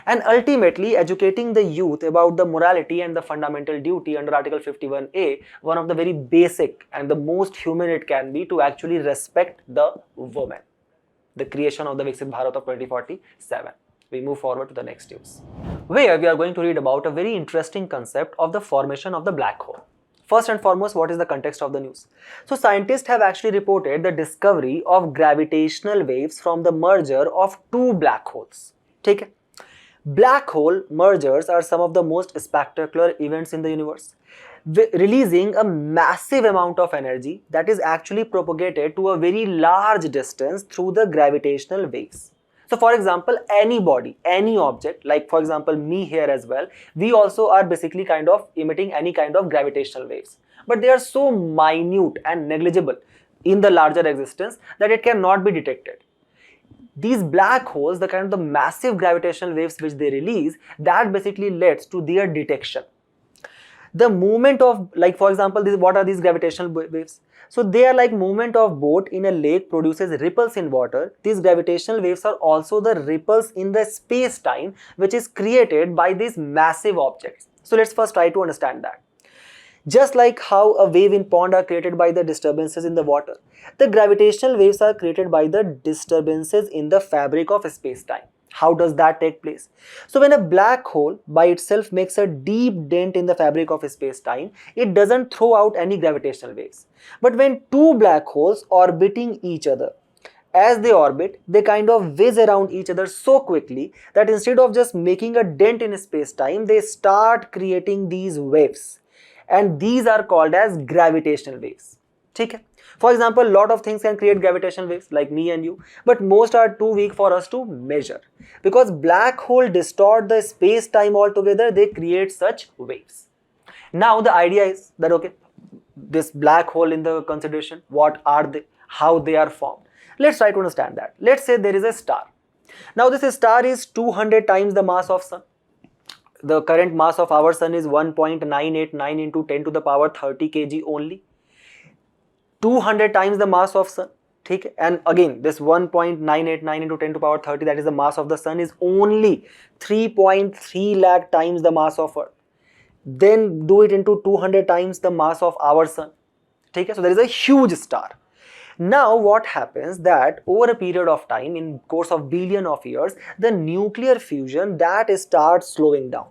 And ultimately educating the youth about the morality and the fundamental duty under Article 51A, one of the very basic and the most human it can be to actually respect the woman. The creation of the Viksit Bharat of 2047. We move forward to the next news, where we are going to read about a very interesting concept of the formation of the black hole. First and foremost, what is the context of the news? So scientists have actually reported the discovery of gravitational waves from the merger of two black holes. Take it. Black hole mergers are some of the most spectacular events in the universe, releasing a massive amount of energy that is actually propagated to a very large distance through the gravitational waves. So for example, any body, any object, like for example me here as well, we also are basically kind of emitting any kind of gravitational waves. But they are so minute and negligible in the larger existence that it cannot be detected. These black holes, the kind of the massive gravitational waves which they release, that basically leads to their detection. The movement of, like for example, what are these gravitational waves? So they are like movement of boat in a lake produces ripples in water. These gravitational waves are also the ripples in the space-time which is created by these massive objects. So let's first try to understand that. Just like how a wave in pond are created by the disturbances in the water, the gravitational waves are created by the disturbances in the fabric of space-time. How does that take place? So when a black hole by itself makes a deep dent in the fabric of space-time, it doesn't throw out any gravitational waves. But when two black holes orbiting each other, as they orbit, they kind of whiz around each other so quickly that instead of just making a dent in space-time, they start creating these waves. And these are called as gravitational waves. Okay? For example, a lot of things can create gravitational waves like me and you, but most are too weak for us to measure. Because black hole distort the space-time altogether, they create such waves. Now the idea is that, okay, this black hole in the consideration, what are they, how they are formed? Let's try to understand that. Let's say there is a star. Now this star is 200 times the mass of sun. The current mass of our sun is 1.989 into 10 to the power 30 kg only. 200 times the mass of sun. Okay? And again, this 1.989 into 10 to the power 30, that is the mass of the sun, is only 3.3 lakh times the mass of earth. Then do it into 200 times the mass of our sun. Okay? So there is a huge star. Now what happens that over a period of time, in course of billion of years, the nuclear fusion that starts slowing down.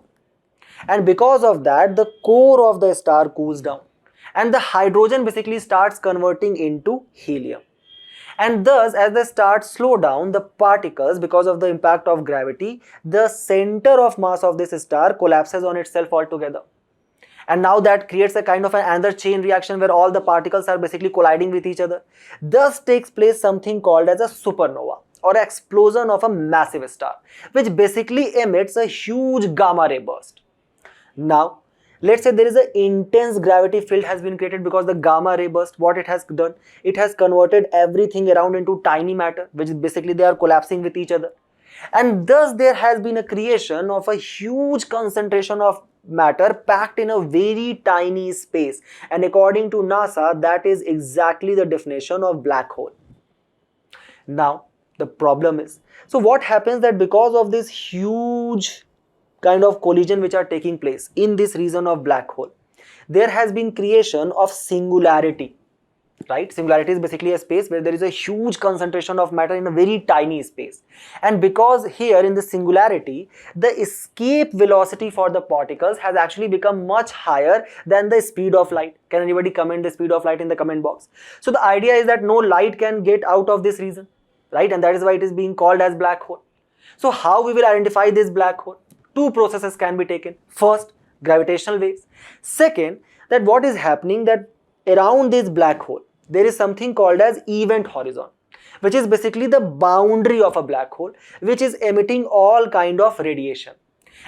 And because of that, the core of the star cools down. And the hydrogen basically starts converting into helium. And thus, as the stars slow down, the particles, because of the impact of gravity, the center of mass of this star collapses on itself altogether. And now that creates a kind of another chain reaction where all the particles are basically colliding with each other. Thus takes place something called as a supernova, or explosion of a massive star, which basically emits a huge gamma ray burst. Now, let's say there is an intense gravity field has been created because the gamma ray burst, what it has done? It has converted everything around into tiny matter, which is basically they are collapsing with each other. And thus there has been a creation of a huge concentration of matter packed in a very tiny space. And according to NASA, that is exactly the definition of black hole. Now, the problem is, so what happens that because of this huge kind of collision which are taking place in this region of black hole, there has been creation of singularity. Right? Singularity is basically a space where there is a huge concentration of matter in a very tiny space. And because here in the singularity, the escape velocity for the particles has actually become much higher than the speed of light. Can anybody comment the speed of light in the comment box? So the idea is that no light can get out of this region, right? And that is why it is being called as black hole. So how we will identify this black hole? Two processes can be taken. First, gravitational waves. Second, that what is happening that around this black hole, there is something called as event horizon, which is basically the boundary of a black hole, which is emitting all kind of radiation.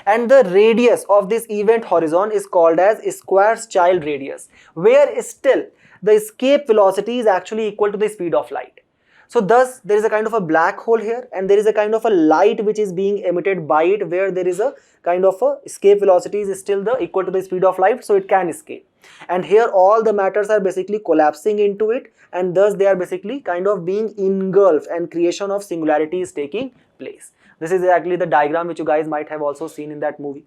And the radius of this event horizon is called as Schwarzschild radius, where still the escape velocity is actually equal to the speed of light. So thus there is a kind of a black hole here, and there is a kind of a light which is being emitted by it, where there is a kind of a escape velocity is still equal to the speed of light, so it can escape. And here all the matters are basically collapsing into it, and thus they are basically kind of being engulfed, and creation of singularity is taking place. This is exactly the diagram which you guys might have also seen in that movie,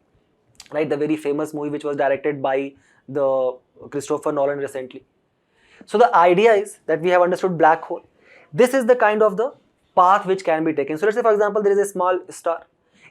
right? The very famous movie which was directed by the Christopher Nolan recently. So the idea is that we have understood black hole. This is the kind of the path which can be taken. So let's say for example there is a small star.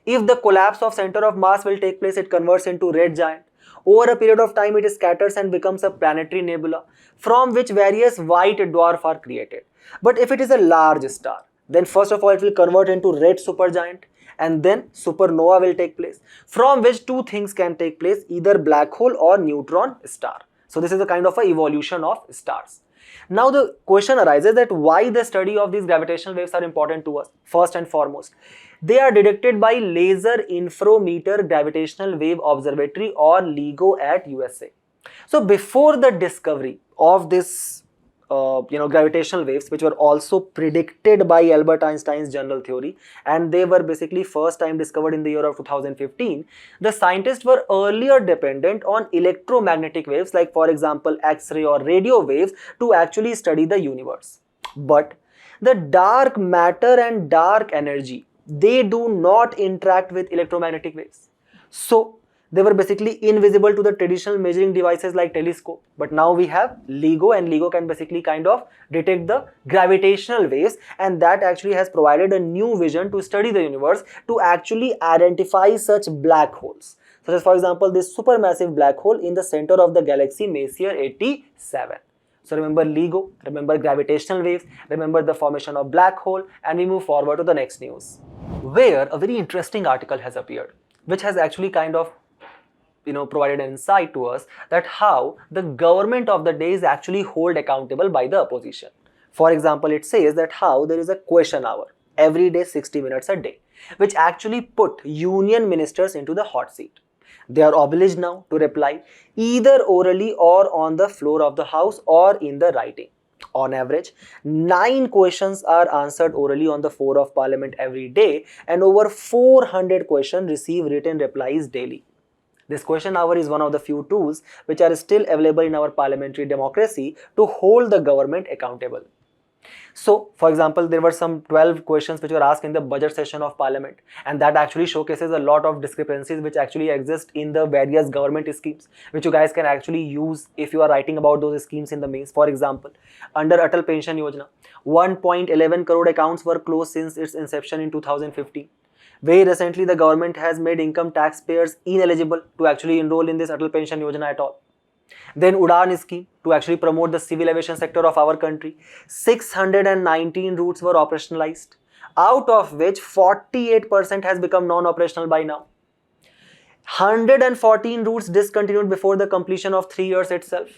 If the collapse of center of mass will take place, it converts into red giant. Over a period of time it scatters and becomes a planetary nebula, from which various white dwarfs are created. But if it is a large star, then first of all it will convert into red supergiant, and then supernova will take place, from which two things can take place, either black hole or neutron star. So this is a kind of a evolution of stars. Now the question arises that why the study of these gravitational waves are important to us. First and foremost, they are detected by Laser Interferometer Gravitational Wave Observatory, or LIGO, at USA. So before the discovery of this gravitational waves, which were also predicted by Albert Einstein's general theory, and they were basically first time discovered in the year of 2015, the scientists were earlier dependent on electromagnetic waves, like for example X-ray or radio waves, to actually study the universe. But the dark matter and dark energy, they do not interact with electromagnetic waves. So They were basically invisible to the traditional measuring devices like telescope. But now we have LIGO, and LIGO can basically kind of detect the gravitational waves, and that actually has provided a new vision to study the universe, to actually identify such black holes. Such as, for example, this supermassive black hole in the center of the galaxy Messier 87. So remember LIGO, remember gravitational waves, remember the formation of black hole, and we move forward to the next news, where a very interesting article has appeared, which has actually kind of provided an insight to us that how the government of the day is actually held accountable by the opposition. For example, it says that how there is a question hour every day, 60 minutes a day, which actually put union ministers into the hot seat. They are obliged now to reply either orally or on the floor of the house or in the writing. On average, 9 questions are answered orally on the floor of parliament every day, and over 400 questions receive written replies daily. This question hour is one of the few tools which are still available in our parliamentary democracy to hold the government accountable. So, for example, there were some 12 questions which were asked in the budget session of parliament, and that actually showcases a lot of discrepancies which actually exist in the various government schemes, which you guys can actually use if you are writing about those schemes in the mains. For example, under Atal Pension Yojana, 1.11 crore accounts were closed since its inception in 2015. Very recently, the government has made income taxpayers ineligible to actually enroll in this Atal Pension Yojana at all. Then Udaan scheme to actually promote the civil aviation sector of our country. 619 routes were operationalized, out of which 48% has become non-operational by now. 114 routes discontinued before the completion of 3 years itself.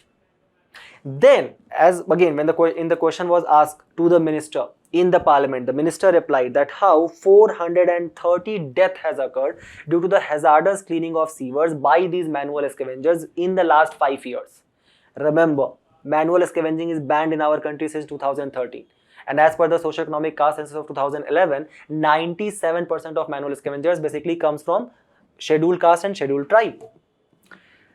Then, as again, when the question was asked to the minister in the parliament, the minister replied that how 430 death has occurred due to the hazardous cleaning of sewers by these manual scavengers in the last 5 years. Remember, manual scavenging is banned in our country since 2013. And as per the socio-economic caste census of 2011, 97% of manual scavengers basically comes from scheduled caste and scheduled tribe.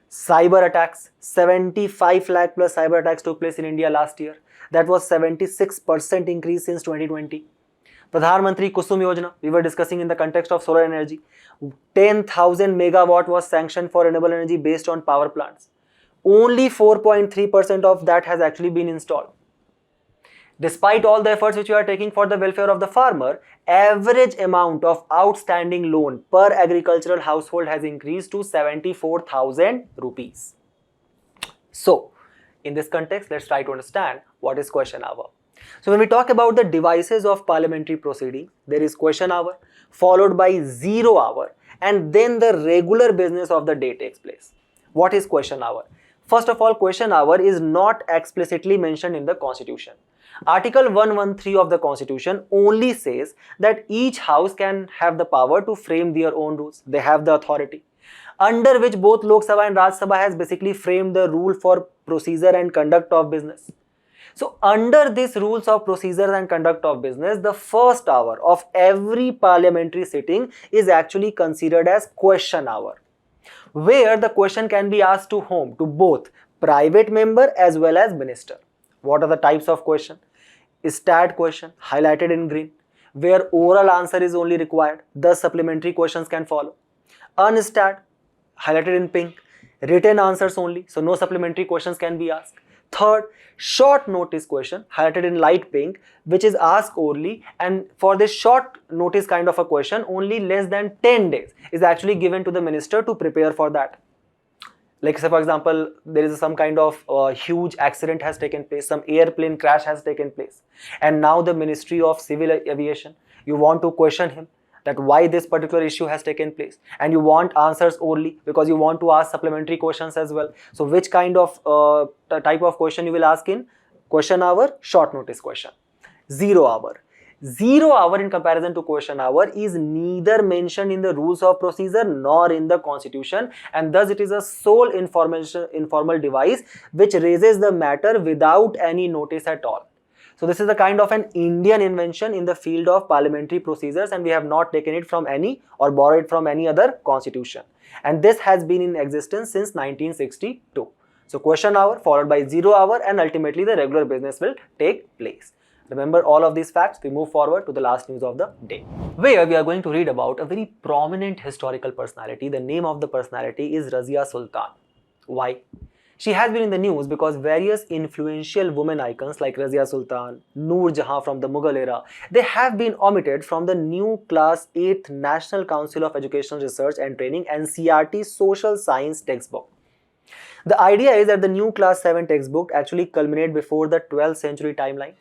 Cyber attacks, 75 lakh plus cyber attacks took place in India last year. That was 76% increase since 2020. Pradhan Mantri Kusum Yojana, we were discussing in the context of solar energy. 10,000 megawatt was sanctioned for renewable energy based on power plants. Only 4.3% of that has actually been installed. Despite all the efforts which you are taking for the welfare of the farmer, average amount of outstanding loan per agricultural household has increased to 74,000 rupees. So, in this context, let's try to understand what is question hour. So, when we talk about the devices of parliamentary proceeding, there is question hour followed by 0 hour, and then the regular business of the day takes place. What is question hour? First of all, question hour is not explicitly mentioned in the constitution. Article 113 of the constitution only says that each house can have the power to frame their own rules. They have the authority, under which both Lok Sabha and Raj Sabha has basically framed the rule for procedure and conduct of business. So under these rules of procedure and conduct of business, the first hour of every parliamentary sitting is actually considered as question hour, where the question can be asked to whom? To both private member as well as minister. What are the types of question? Stat question, highlighted in green, where oral answer is only required, thus supplementary questions can follow. Unstat, highlighted in pink, written answers only, so no supplementary questions can be asked. Third, short notice question, highlighted in light pink, which is asked orally, and for this short notice kind of a question, only less than 10 days is actually given to the minister to prepare for that. Like say for example, there is some kind of huge accident has taken place, some airplane crash has taken place, and now the Ministry of Civil Aviation, you want to question him that why this particular issue has taken place, and you want answers only because you want to ask supplementary questions as well. So which kind of type of question you will ask in question hour? Short notice question. 0 hour. 0 hour in comparison to question hour is neither mentioned in the rules of procedure nor in the constitution, and thus it is a sole informal device which raises the matter without any notice at all. So this is a kind of an Indian invention in the field of parliamentary procedures, and we have not taken it from any or borrowed it from any other constitution, and this has been in existence since 1962. So question hour followed by 0 hour, and ultimately the regular business will take place. Remember all of these facts, we move forward to the last news of the day, where we are going to read about a very prominent historical personality. The name of the personality is Raziyya Sultan. Why? She has been in the news because various influential women icons like Raziyya Sultan, Noor Jahan from the Mughal era, they have been omitted from the new Class 8th National Council of Educational Research and Training NCERT Social Science textbook. The idea is that the new Class 7 textbook actually culminated before the 12th century timeline,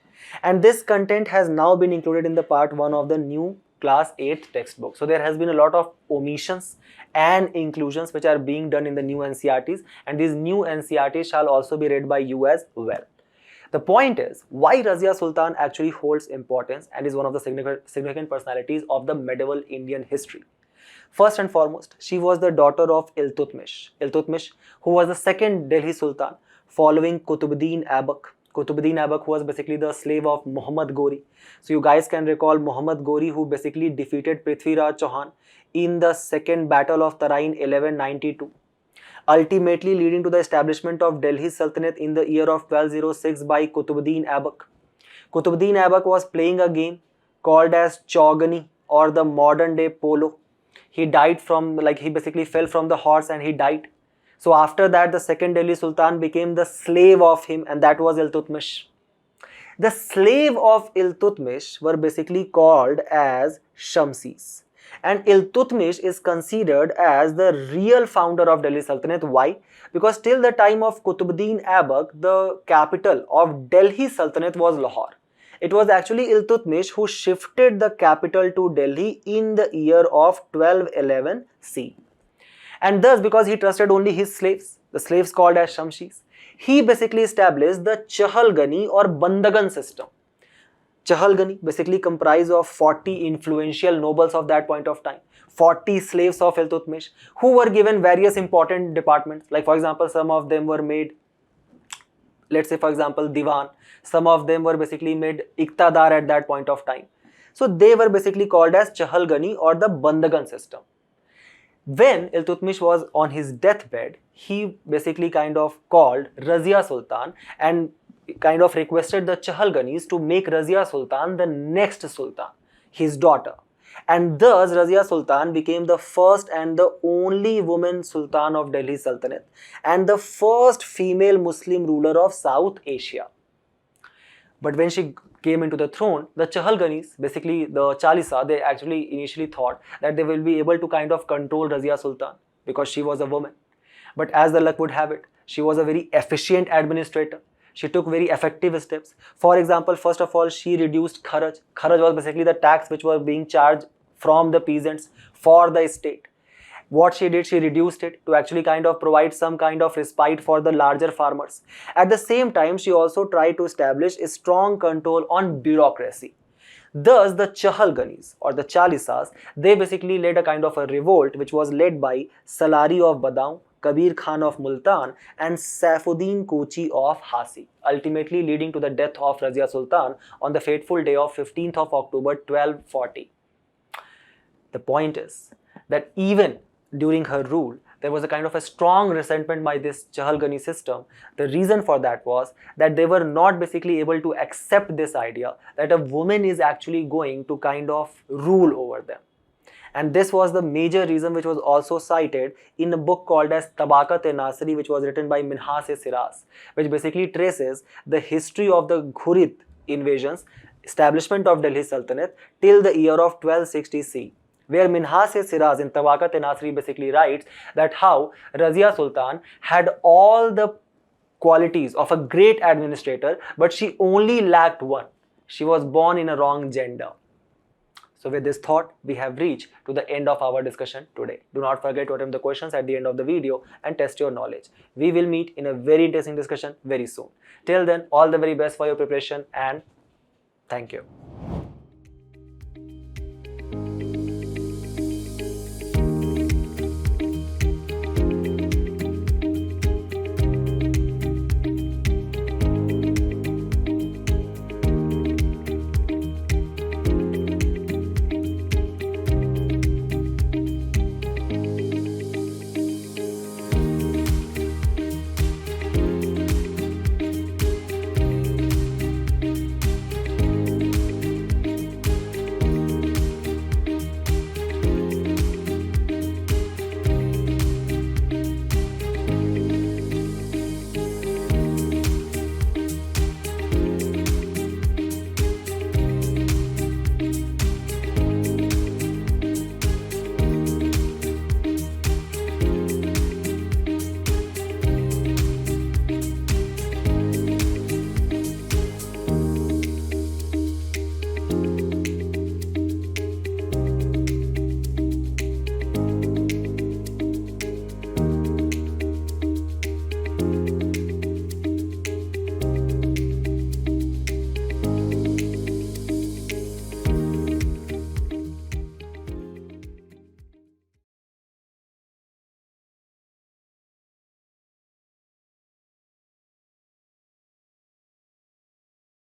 and this content has now been included in the part 1 of the new Class 8 textbook. So there has been a lot of omissions and inclusions which are being done in the new NCERTs, and these new NCERTs shall also be read by you as well. The point is why Raziyya Sultan actually holds importance and is one of the significant personalities of the medieval Indian history. First and foremost, she was the daughter of Iltutmish, who was the second Delhi Sultan following Qutbuddin Aibak. Qutbuddin Aibak, who was basically the slave of Muhammad Ghori. So you guys can recall Muhammad Ghori, who basically defeated Prithviraj Chauhan in the second battle of Tarain 1192, ultimately leading to the establishment of Delhi Sultanate in the year of 1206 by Qutbuddin Aibak. Qutbuddin Aibak was playing a game called as Chaugani, or the modern day polo. He died from, he basically fell from the horse and he died. So after that, the second Delhi Sultan became the slave of him, and that was Iltutmish. The slave of Iltutmish were basically called as Shamsis. And Iltutmish is considered as the real founder of Delhi Sultanate. Why? Because till the time of Qutbuddin Aibak, the capital of Delhi Sultanate was Lahore. It was actually Iltutmish who shifted the capital to Delhi in the year of 1211 C. And thus, because he trusted only his slaves, the slaves called as Shamsis, he basically established the Chahalgani or Bandagan system. Chahalgani basically comprised of 40 influential nobles of that point of time, 40 slaves of Iltutmish, who were given various important departments. Like for example, some of them were made, let's say for example, Diwan. Some of them were basically made Iqtadar at that point of time. So they were basically called as Chahalgani or the Bandagan system. When Iltutmish was on his deathbed, he basically kind of called Raziyya Sultan and kind of requested the Chahalganis to make Raziyya Sultan the next Sultan, his daughter. And thus Raziyya Sultan became the first and the only woman Sultan of Delhi Sultanate and the first female Muslim ruler of South Asia. But when she came into the throne, the Chahalganis, basically the Chalisa, they actually initially thought that they will be able to kind of control Raziyya Sultan because she was a woman. But as the luck would have it, she was a very efficient administrator. She took very effective steps. For example, first of all, she reduced Kharaj. Kharaj was basically the tax which was being charged from the peasants for the state. What she did, she reduced it to actually kind of provide some kind of respite for the larger farmers. At the same time, she also tried to establish a strong control on bureaucracy. Thus, the Chahalganis or the Chalisas, they basically led a kind of a revolt which was led by Salari of Badaun, Kabir Khan of Multan and Saifuddin Kochi of Hasi, ultimately leading to the death of Raziyya Sultan on the fateful day of 15th of October 1240. The point is that even during her rule, there was a kind of a strong resentment by this Chahalgani system. The reason for that was that they were not basically able to accept this idea that a woman is actually going to kind of rule over them. And this was the major reason which was also cited in a book called as Tabaqat-e-Nasri, which was written by Minhas-e-Siras, which basically traces the history of the Ghurid invasions, establishment of Delhi Sultanate till the year of 1260 C. Where Minhas-e-Siras in Tabaqat-e-Nasri basically writes that how Raziyya Sultan had all the qualities of a great administrator, but she only lacked one. She was born in a wrong gender. So with this thought, we have reached to the end of our discussion today. Do not forget to attempt the questions at the end of the video and test your knowledge. We will meet in a very interesting discussion very soon. Till then, all the very best for your preparation and thank you.